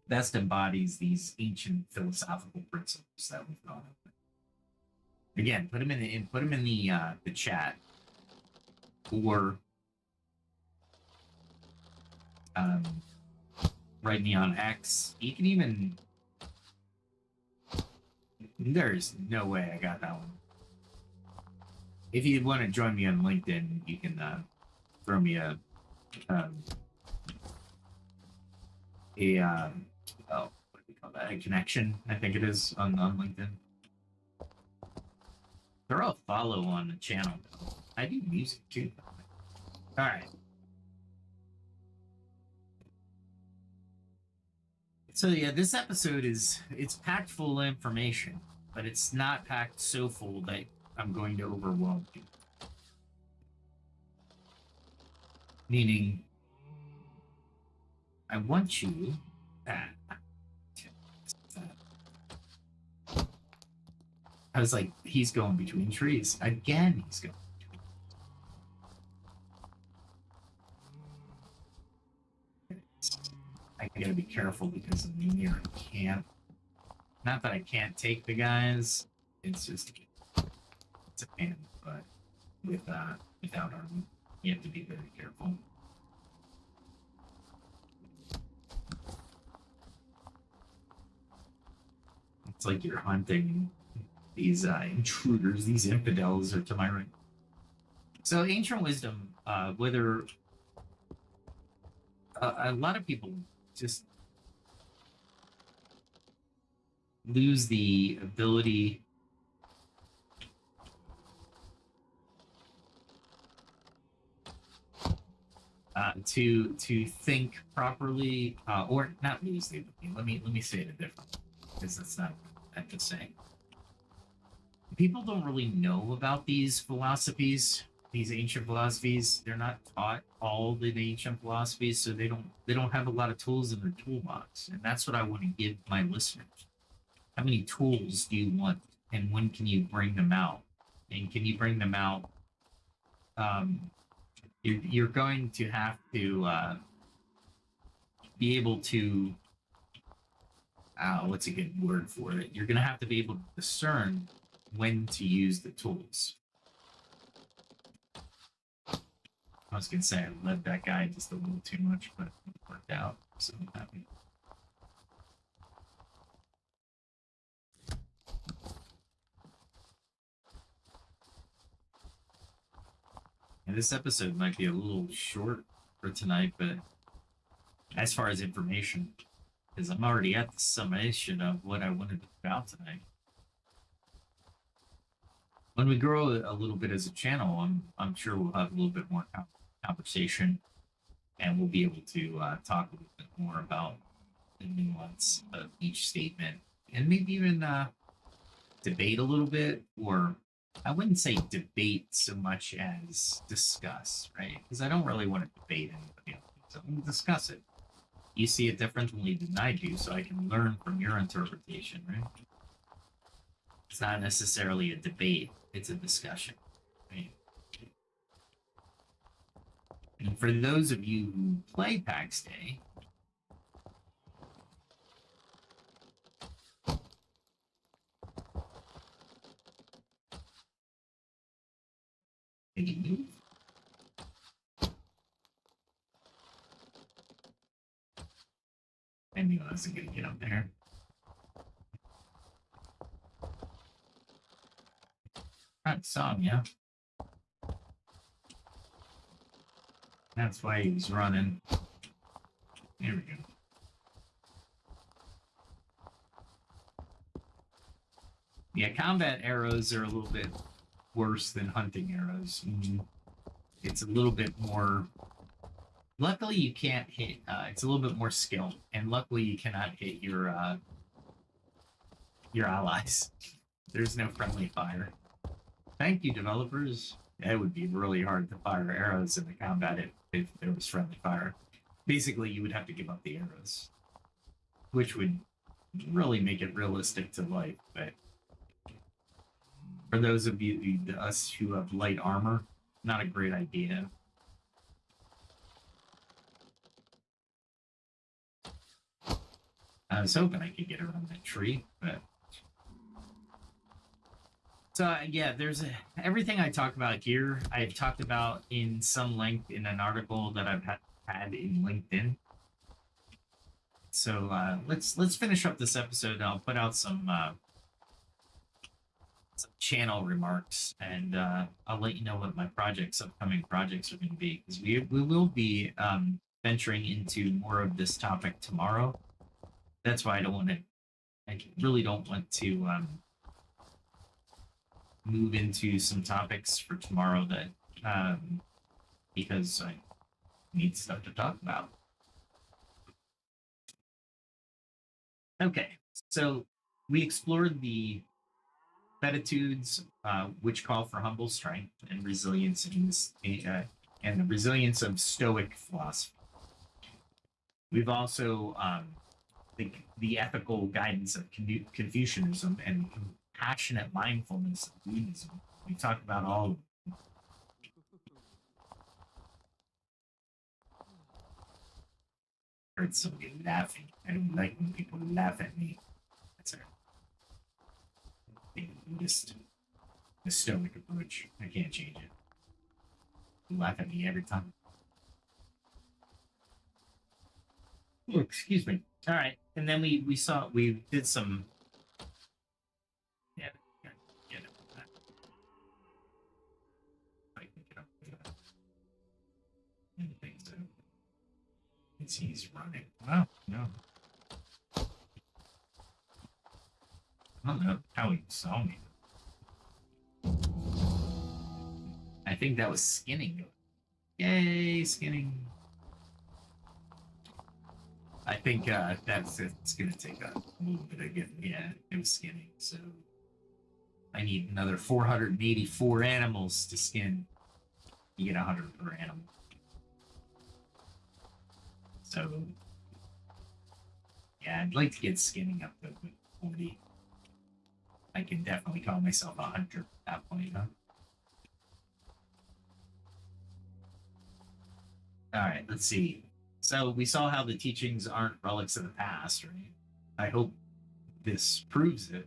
best embodies these ancient philosophical principles that we've gone over? Again, put them in the chat, or write me on X. You can even. There's no way I got that one. If you want to join me on LinkedIn, you can throw me a oh, what do we call that? A connection, I think it is on LinkedIn. Throw a follow on the channel. I do music too. All right. So yeah, this episode it's packed full of information, but it's not packed so full that I'm going to overwhelm you. Meaning, I want you I was like, he's going between trees. Again, he's going between trees. I gotta be careful because of me here. I can't. Not that I can't take the guys. It's just it's a pain, but without armor, you have to be very careful. It's like you're hunting these intruders, these infidels are to my right. So ancient wisdom, whether a lot of people just lose the ability to think properly, or not lose the ability. Let me say it differently, because that's not what I'm saying. People don't really know about these philosophies, these ancient philosophies. They're not taught all the ancient philosophies, so they don't have a lot of tools in their toolbox. And that's what I want to give my listeners. How many tools do you want, and when can you bring them out? And can you bring them out? You're going to have to be able to. What's a good word for it? You're going to have to be able to discern when to use the tools. I was going to say I led that guy just a little too much, but it worked out, so I'm happy. And this episode might be a little short for tonight, but as far as information, because I'm already at the summation of what I wanted to put out tonight. when we grow a little bit as a channel, I'm sure we'll have a little bit more conversation, and we'll be able to talk a little bit more about the nuance of each statement, and maybe even debate a little bit, or I wouldn't say debate so much as discuss, right? Because I don't really want to debate anybody else. So we'll discuss it. You see it differently than I do, so I can learn from your interpretation, right? It's not necessarily a debate, it's a discussion, right? And for those of you who play Pax Dei, can you move? I knew I wasn't going to get up there. That song, yeah. That's why he was running. There we go. Yeah, combat arrows are a little bit worse than hunting arrows. It's a little bit more... Luckily, you can't hit... it's a little bit more skill. And luckily, you cannot hit your allies. There's no friendly fire. Thank you, developers. It would be really hard to fire arrows in the combat if there was friendly fire. Basically, you would have to give up the arrows, which would really make it realistic to life. But for those of you, us who have light armor, not a great idea. I was hoping I could get around that tree, but... So, yeah, there's everything I talk about here, I've talked about in some length in an article that I've had in LinkedIn. So, let's finish up this episode, and I'll put out some channel remarks, and I'll let you know what my upcoming projects are going to be, because we will be venturing into more of this topic tomorrow. That's why I really don't want to move into some topics for tomorrow that because I need stuff to talk about. Okay, so we explored the beatitudes, which call for humble strength and resilience and the resilience of Stoic philosophy. We've also the ethical guidance of Confucianism and compassionate mindfulness of Buddhism. We talked about all of them. I heard somebody laughing. I don't like when people laugh at me. That's our Buddhist, the Stoic approach. I can't change it. You laugh at me every time. Oh, excuse me. All right, and then we did some. Yeah, get it. I can get up there. Anything so. He's running. Wow, no. I don't know how he saw me. I think that was skinning. Yay, skinning. I think it's going to take a little bit again. Yeah, it was skinning. So I need another 484 animals to skin. You get 100 per animal. So yeah, I'd like to get skinning up to 40. I can definitely call myself a hunter at that point, huh? All right, let's see. So we saw how the teachings aren't relics of the past, right? I hope this proves it.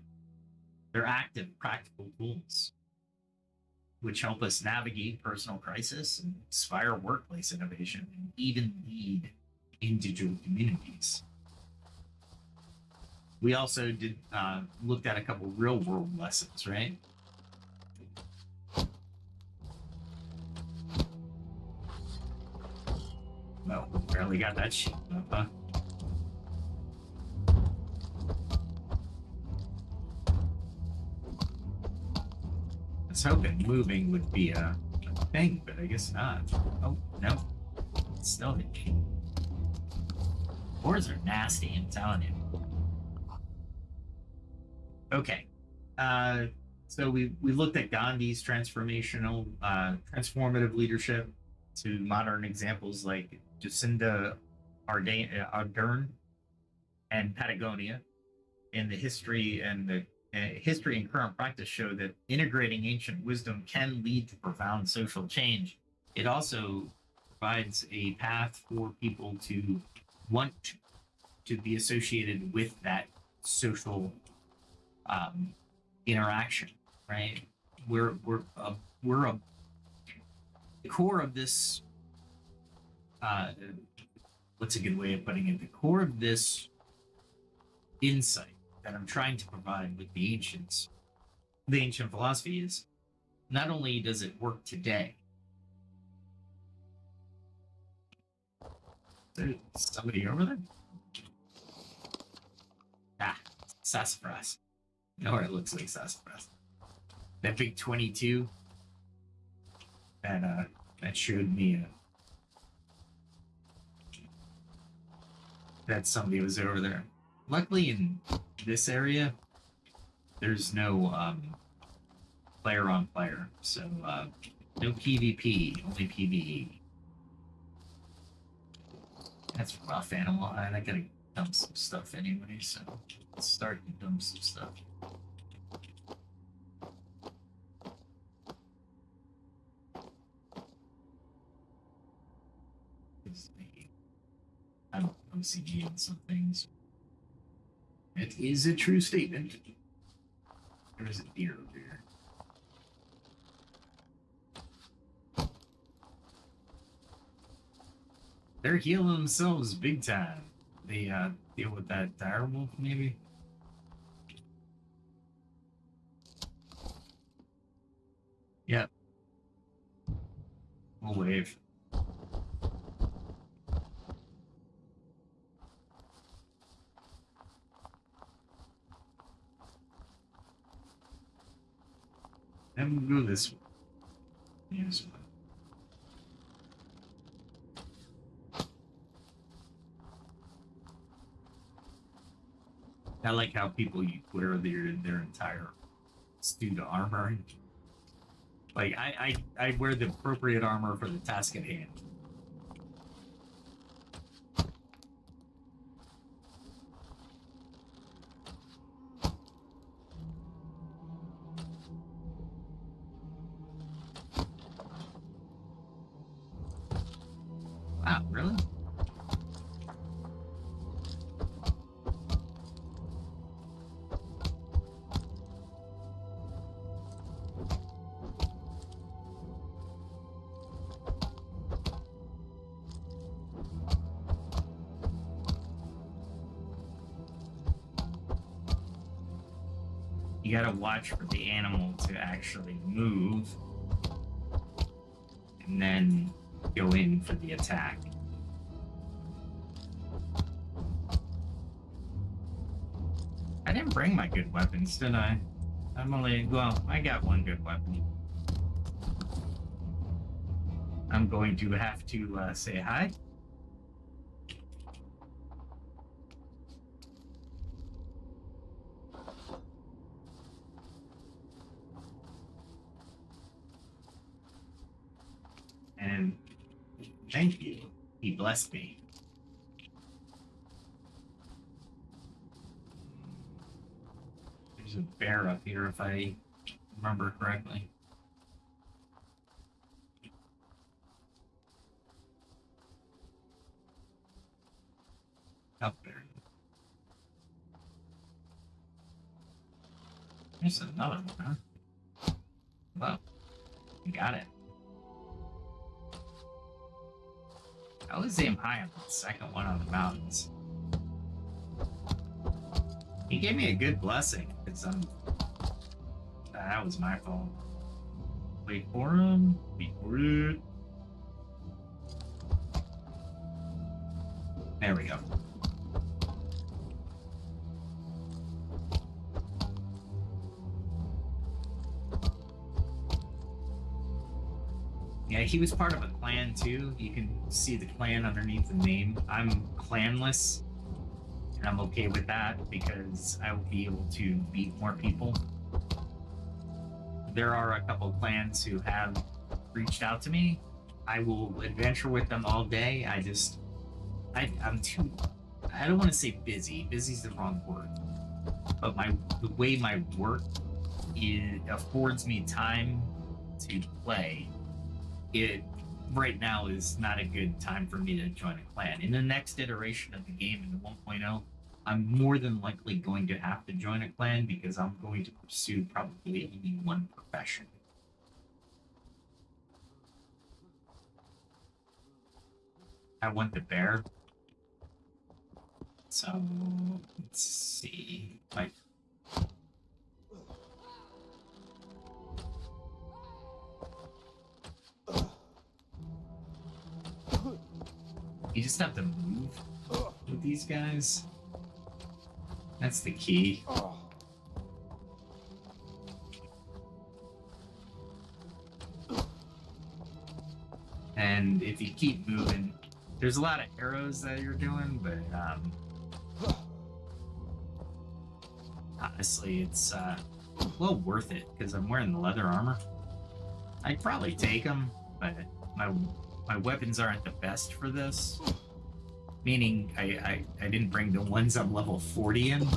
They're active, practical tools which help us navigate personal crisis and inspire workplace innovation and even lead in digital communities. We also did looked at a couple real world lessons, right? Well, barely got that shit up, huh? was hoping moving would be a thing, but I guess not. Oh, no. It's still hit. Boards are nasty, I'm telling you. Okay. So we looked at Gandhi's transformative leadership to modern examples like Jacinda Ardern and Patagonia. And the history and current practice show that integrating ancient wisdom can lead to profound social change. It also provides a path for people to want to be associated with that social interaction, right? The core of this. What's a good way of putting it? The core of this insight that I'm trying to provide with the ancient philosophy is not only does it work today. There's somebody over there? Ah, sassafras. No, it looks like sassafras. That big 22 that showed me that somebody was over there. Luckily, in this area, there's no player on player, so no PvP, only PvE. That's rough, animal. I gotta dump some stuff anyway, so let's start to dump some stuff. I'm OCD on some things. It is a true statement. There is a deer over here. They're healing themselves big time. They deal with that direwolf, maybe. Yep. We'll wave. And we'll go this way. Yes. I like how people wear their entire suit of armor. Like I wear the appropriate armor for the task at hand. Wow, really? You gotta watch for the animal to actually move and then go in for the attack. I didn't bring my good weapons, did I? I got one good weapon. I'm going to have to say hi. And thank you. He blessed me. There's a bear up here if I remember correctly. Up there. There's another one, huh? Well, you got it. I was aim high on the second one on the mountains. He gave me a good blessing. It's that was my fault. Wait for him. Wait for it. There we go. Yeah, he was part of a clan too. You can see the clan underneath the name. I'm clanless, and I'm okay with that because I will be able to beat more people. There are a couple clans who have reached out to me. I will adventure with them all day. I'm too, I don't want to say busy. Busy's the wrong word. But the way my work affords me time to play, it right now is not a good time for me to join a clan. In the next iteration of the game in the 1.0, I'm more than likely going to have to join a clan because I'm going to pursue probably only one profession. I want the bear. So let's see. Like, you just have to move with these guys. That's the key. And if you keep moving, there's a lot of arrows that you're doing, but honestly, it's well worth it because I'm wearing the leather armor. I'd probably take them, but my weapons aren't the best for this. Meaning, I didn't bring the ones I'm level 40 in,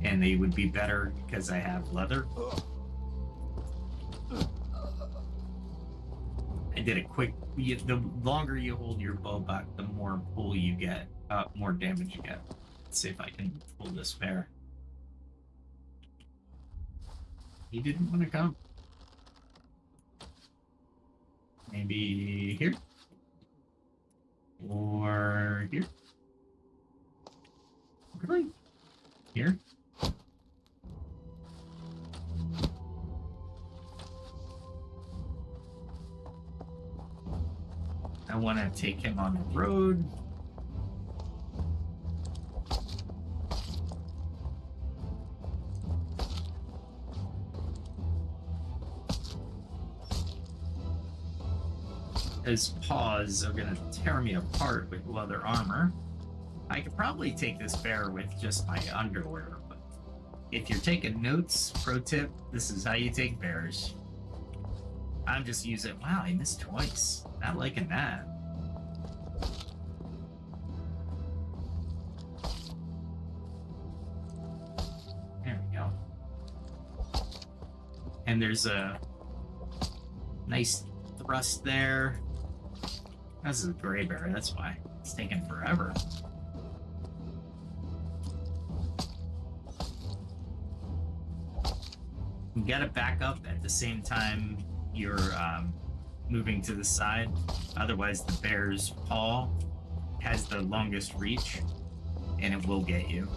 and they would be better because I have leather. I did a quick. The longer you hold your bow back, the more pull you get, more damage you get. Let's see if I can pull this bear. He didn't want to come. Maybe here? Or here? Really? Here? I want to take him on the road. His paws are gonna tear me apart with leather armor. I could probably take this bear with just my underwear, but if you're taking notes, pro tip, this is how you take bears. I'm just using. Wow, I missed twice. Not liking that. There we go. And there's a nice thrust there. This is a gray bear, that's why. It's taking forever. You gotta back up at the same time you're moving to the side. Otherwise, the bear's paw has the longest reach, and it will get you.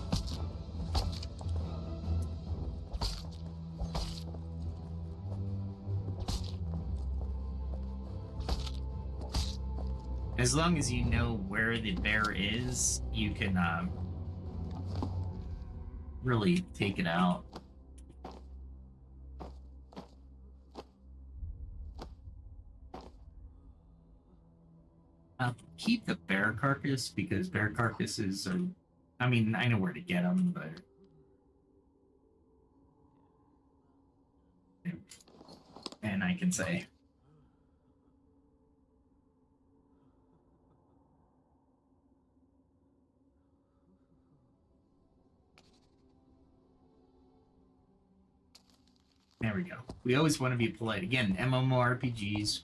As long as you know where the bear is, you can really take it out. Keep the bear carcass because bear carcasses are. I mean, I know where to get them, but. And I can say. There we go. We always want to be polite. Again, MMORPGs.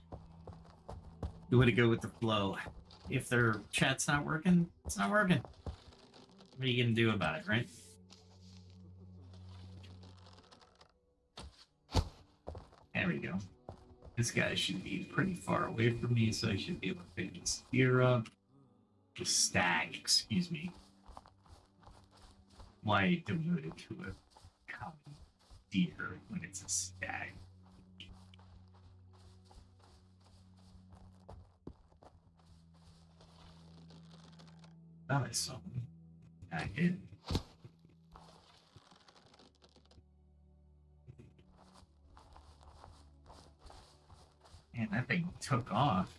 You want to go with the flow. If their chat's not working, it's not working. What are you going to do about it, right? There we go. This guy should be pretty far away from me, so I should be able to pick this deer up. The stag, excuse me. Why devote it to a common deer when it's a stag? Thought I saw him. I did. And Man, that thing took off.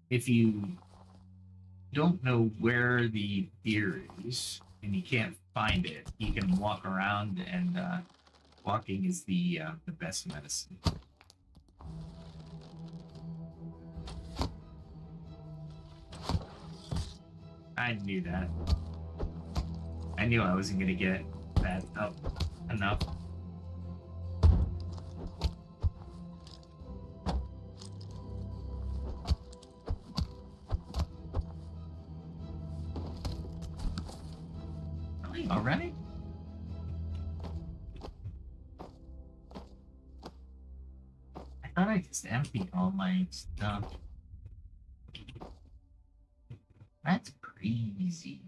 If you don't know where the deer is and you can't find it, you can walk around, and walking is the best medicine. I knew that. I knew I wasn't gonna get that up enough. Really? Already? I thought I just emptied all my stuff. That's crazy.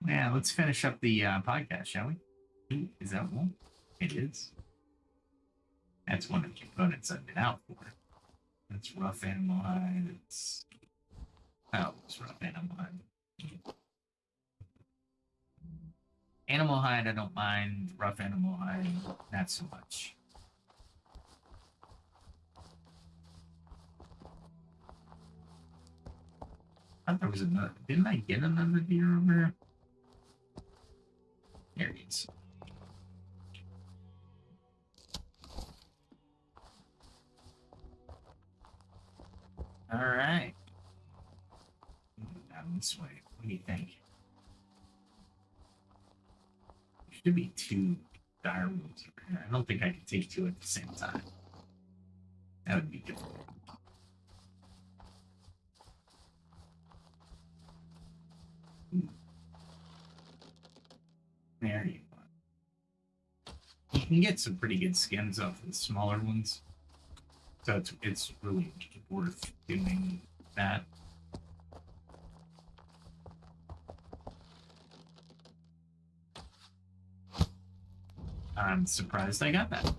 Yeah, let's finish up the podcast, shall we? Ooh, is that one? It is. That's one of the components I've been out for. That's rough animal hide. It's rough animal hide. Animal hide, I don't mind. Rough animal hide, not so much. I thought there was another. Didn't I get another deer over here? There it is. All right. Down this way. What do you think? There should be 2 dire wolves over here. I don't think I can take 2 at the same time. That would be difficult. There you go. You can get some pretty good skins off the smaller ones, so it's really worth doing that. I'm surprised I got that.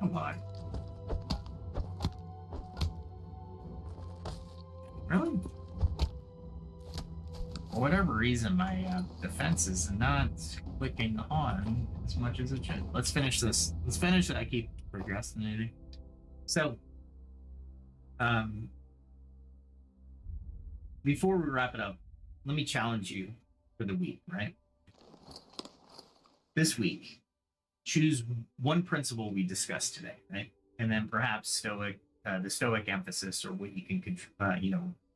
Come on. Really? For whatever reason, my defense is not clicking on as much as it should. Let's finish this. Let's finish it. I keep procrastinating. So, before we wrap it up, let me challenge you for the week, right? This week, choose one principle we discussed today, right? And then perhaps the Stoic emphasis, or what you can,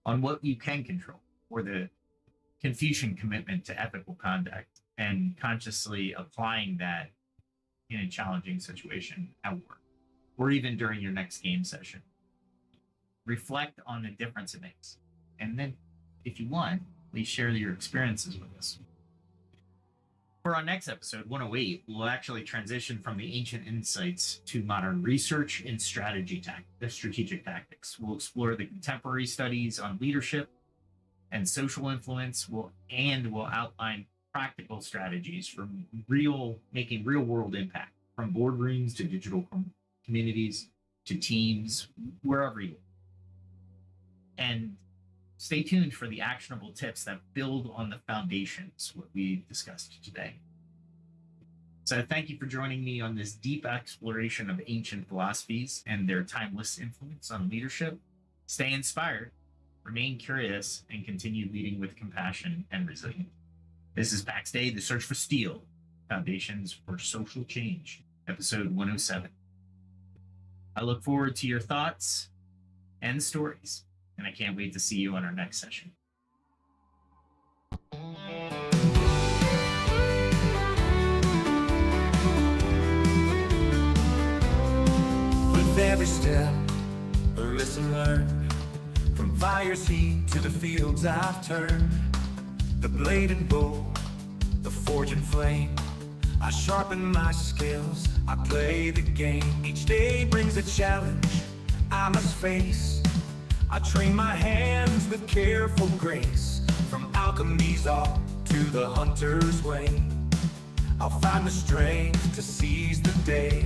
on what you can control, or the Confucian commitment to ethical conduct, and consciously applying that in a challenging situation at work, or even during your next game session. Reflect on the difference it makes. And then, if you want, please share your experiences with us. For our next episode, 108, we'll actually transition from the ancient insights to modern research and strategic tactics. We'll explore the contemporary studies on leadership and social influence. We'll outline practical strategies for making real-world impact, from boardrooms to digital communities to teams, wherever you are. And stay tuned for the actionable tips that build on the foundations, what we discussed today. So thank you for joining me on this deep exploration of ancient philosophies and their timeless influence on leadership. Stay inspired, remain curious, and continue leading with compassion and resilience. This is Pax Dei, The Search for Steel, Foundations for Social Change, episode 107. I look forward to your thoughts and stories, and I can't wait to see you on our next session. With every step, a lesson learned. From fire's heat to the fields I've turned. The blade and bow, the forge and flame. I sharpen my skills, I play the game. Each day brings a challenge I must face. I train my hands with careful grace. From alchemy's art to the hunter's way, I'll find the strength to seize the day.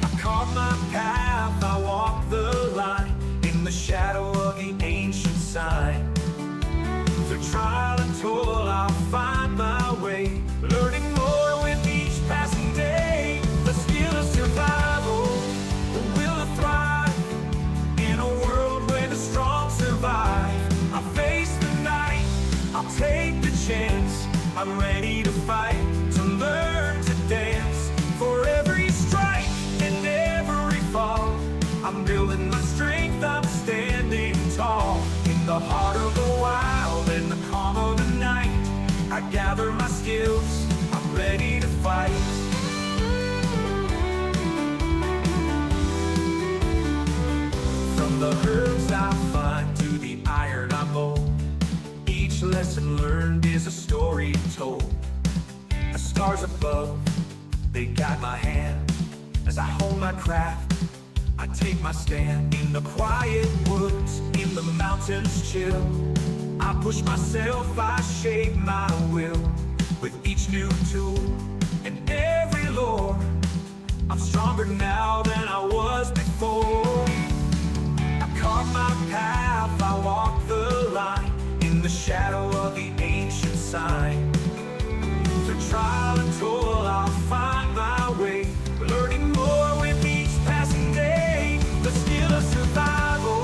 I carve my path, I walk the line, in the shadow of the ancient sign. Through trial and toil, I'll find my way, learning more with each passing day. The skill of survival, the will to thrive, in a world where the strong survive. I face the night, I'll take the chance, I'm ready to fight, to learn to dance. For every strike and every fall, I'm building my strength, I'm standing tall. In the heart of the wild, in the calm of the night, I gather my skills, I'm ready to fight. From the herbs I find to the iron I mold, each lesson learned is a story told. The stars above, they guide my hand, as I hold my craft, I take my stand. In the quiet woods, in the mountains chill, I push myself, I shape my will. With each new tool and every lore, I'm stronger now than I was before. I carve my path, I walk the line, in the shadow of the ancient sign. Through trial and toil, I'll find my way, learning more with each passing day. The skill of survival,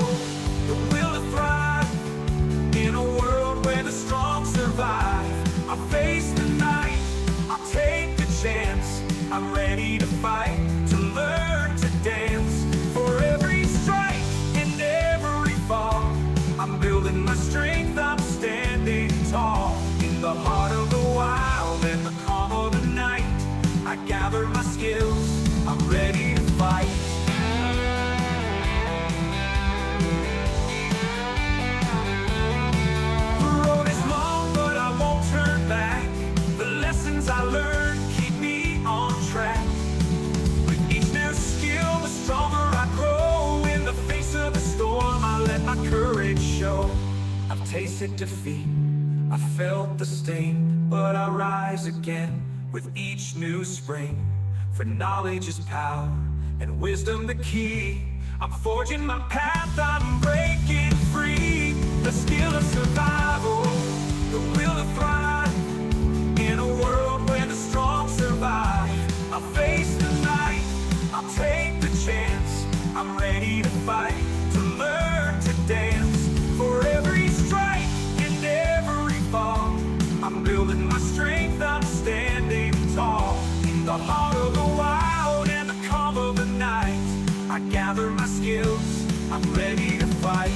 the will to thrive, in a world where the strong survive. I face the night, I'll take the chance, I'm ready to fight, to learn to dance. For every strike and every fall, I'm building my strength, I'm standing tall. In the heart of the wild and the calm of the night, I gather my skills, I'm ready to fight. The road is long, but I won't turn back. The lessons I learned keep me on track. With each new skill, the stronger I grow. In the face of the storm, I let my courage show. I've tasted defeat, I felt the sting, but I rise again with each new spring. For knowledge is power, and wisdom the key. I'm forging my path, I'm breaking free. The skill of survival, the will to thrive, in a world where the strong survive. I'll face the night, I'll take the chance, I'm ready to fight, to learn to dance. For every strike and every fall, I'm building my strength, I'm standing tall. In the heart of the wild and the calm of the night, I gather my skills, I'm ready to fight.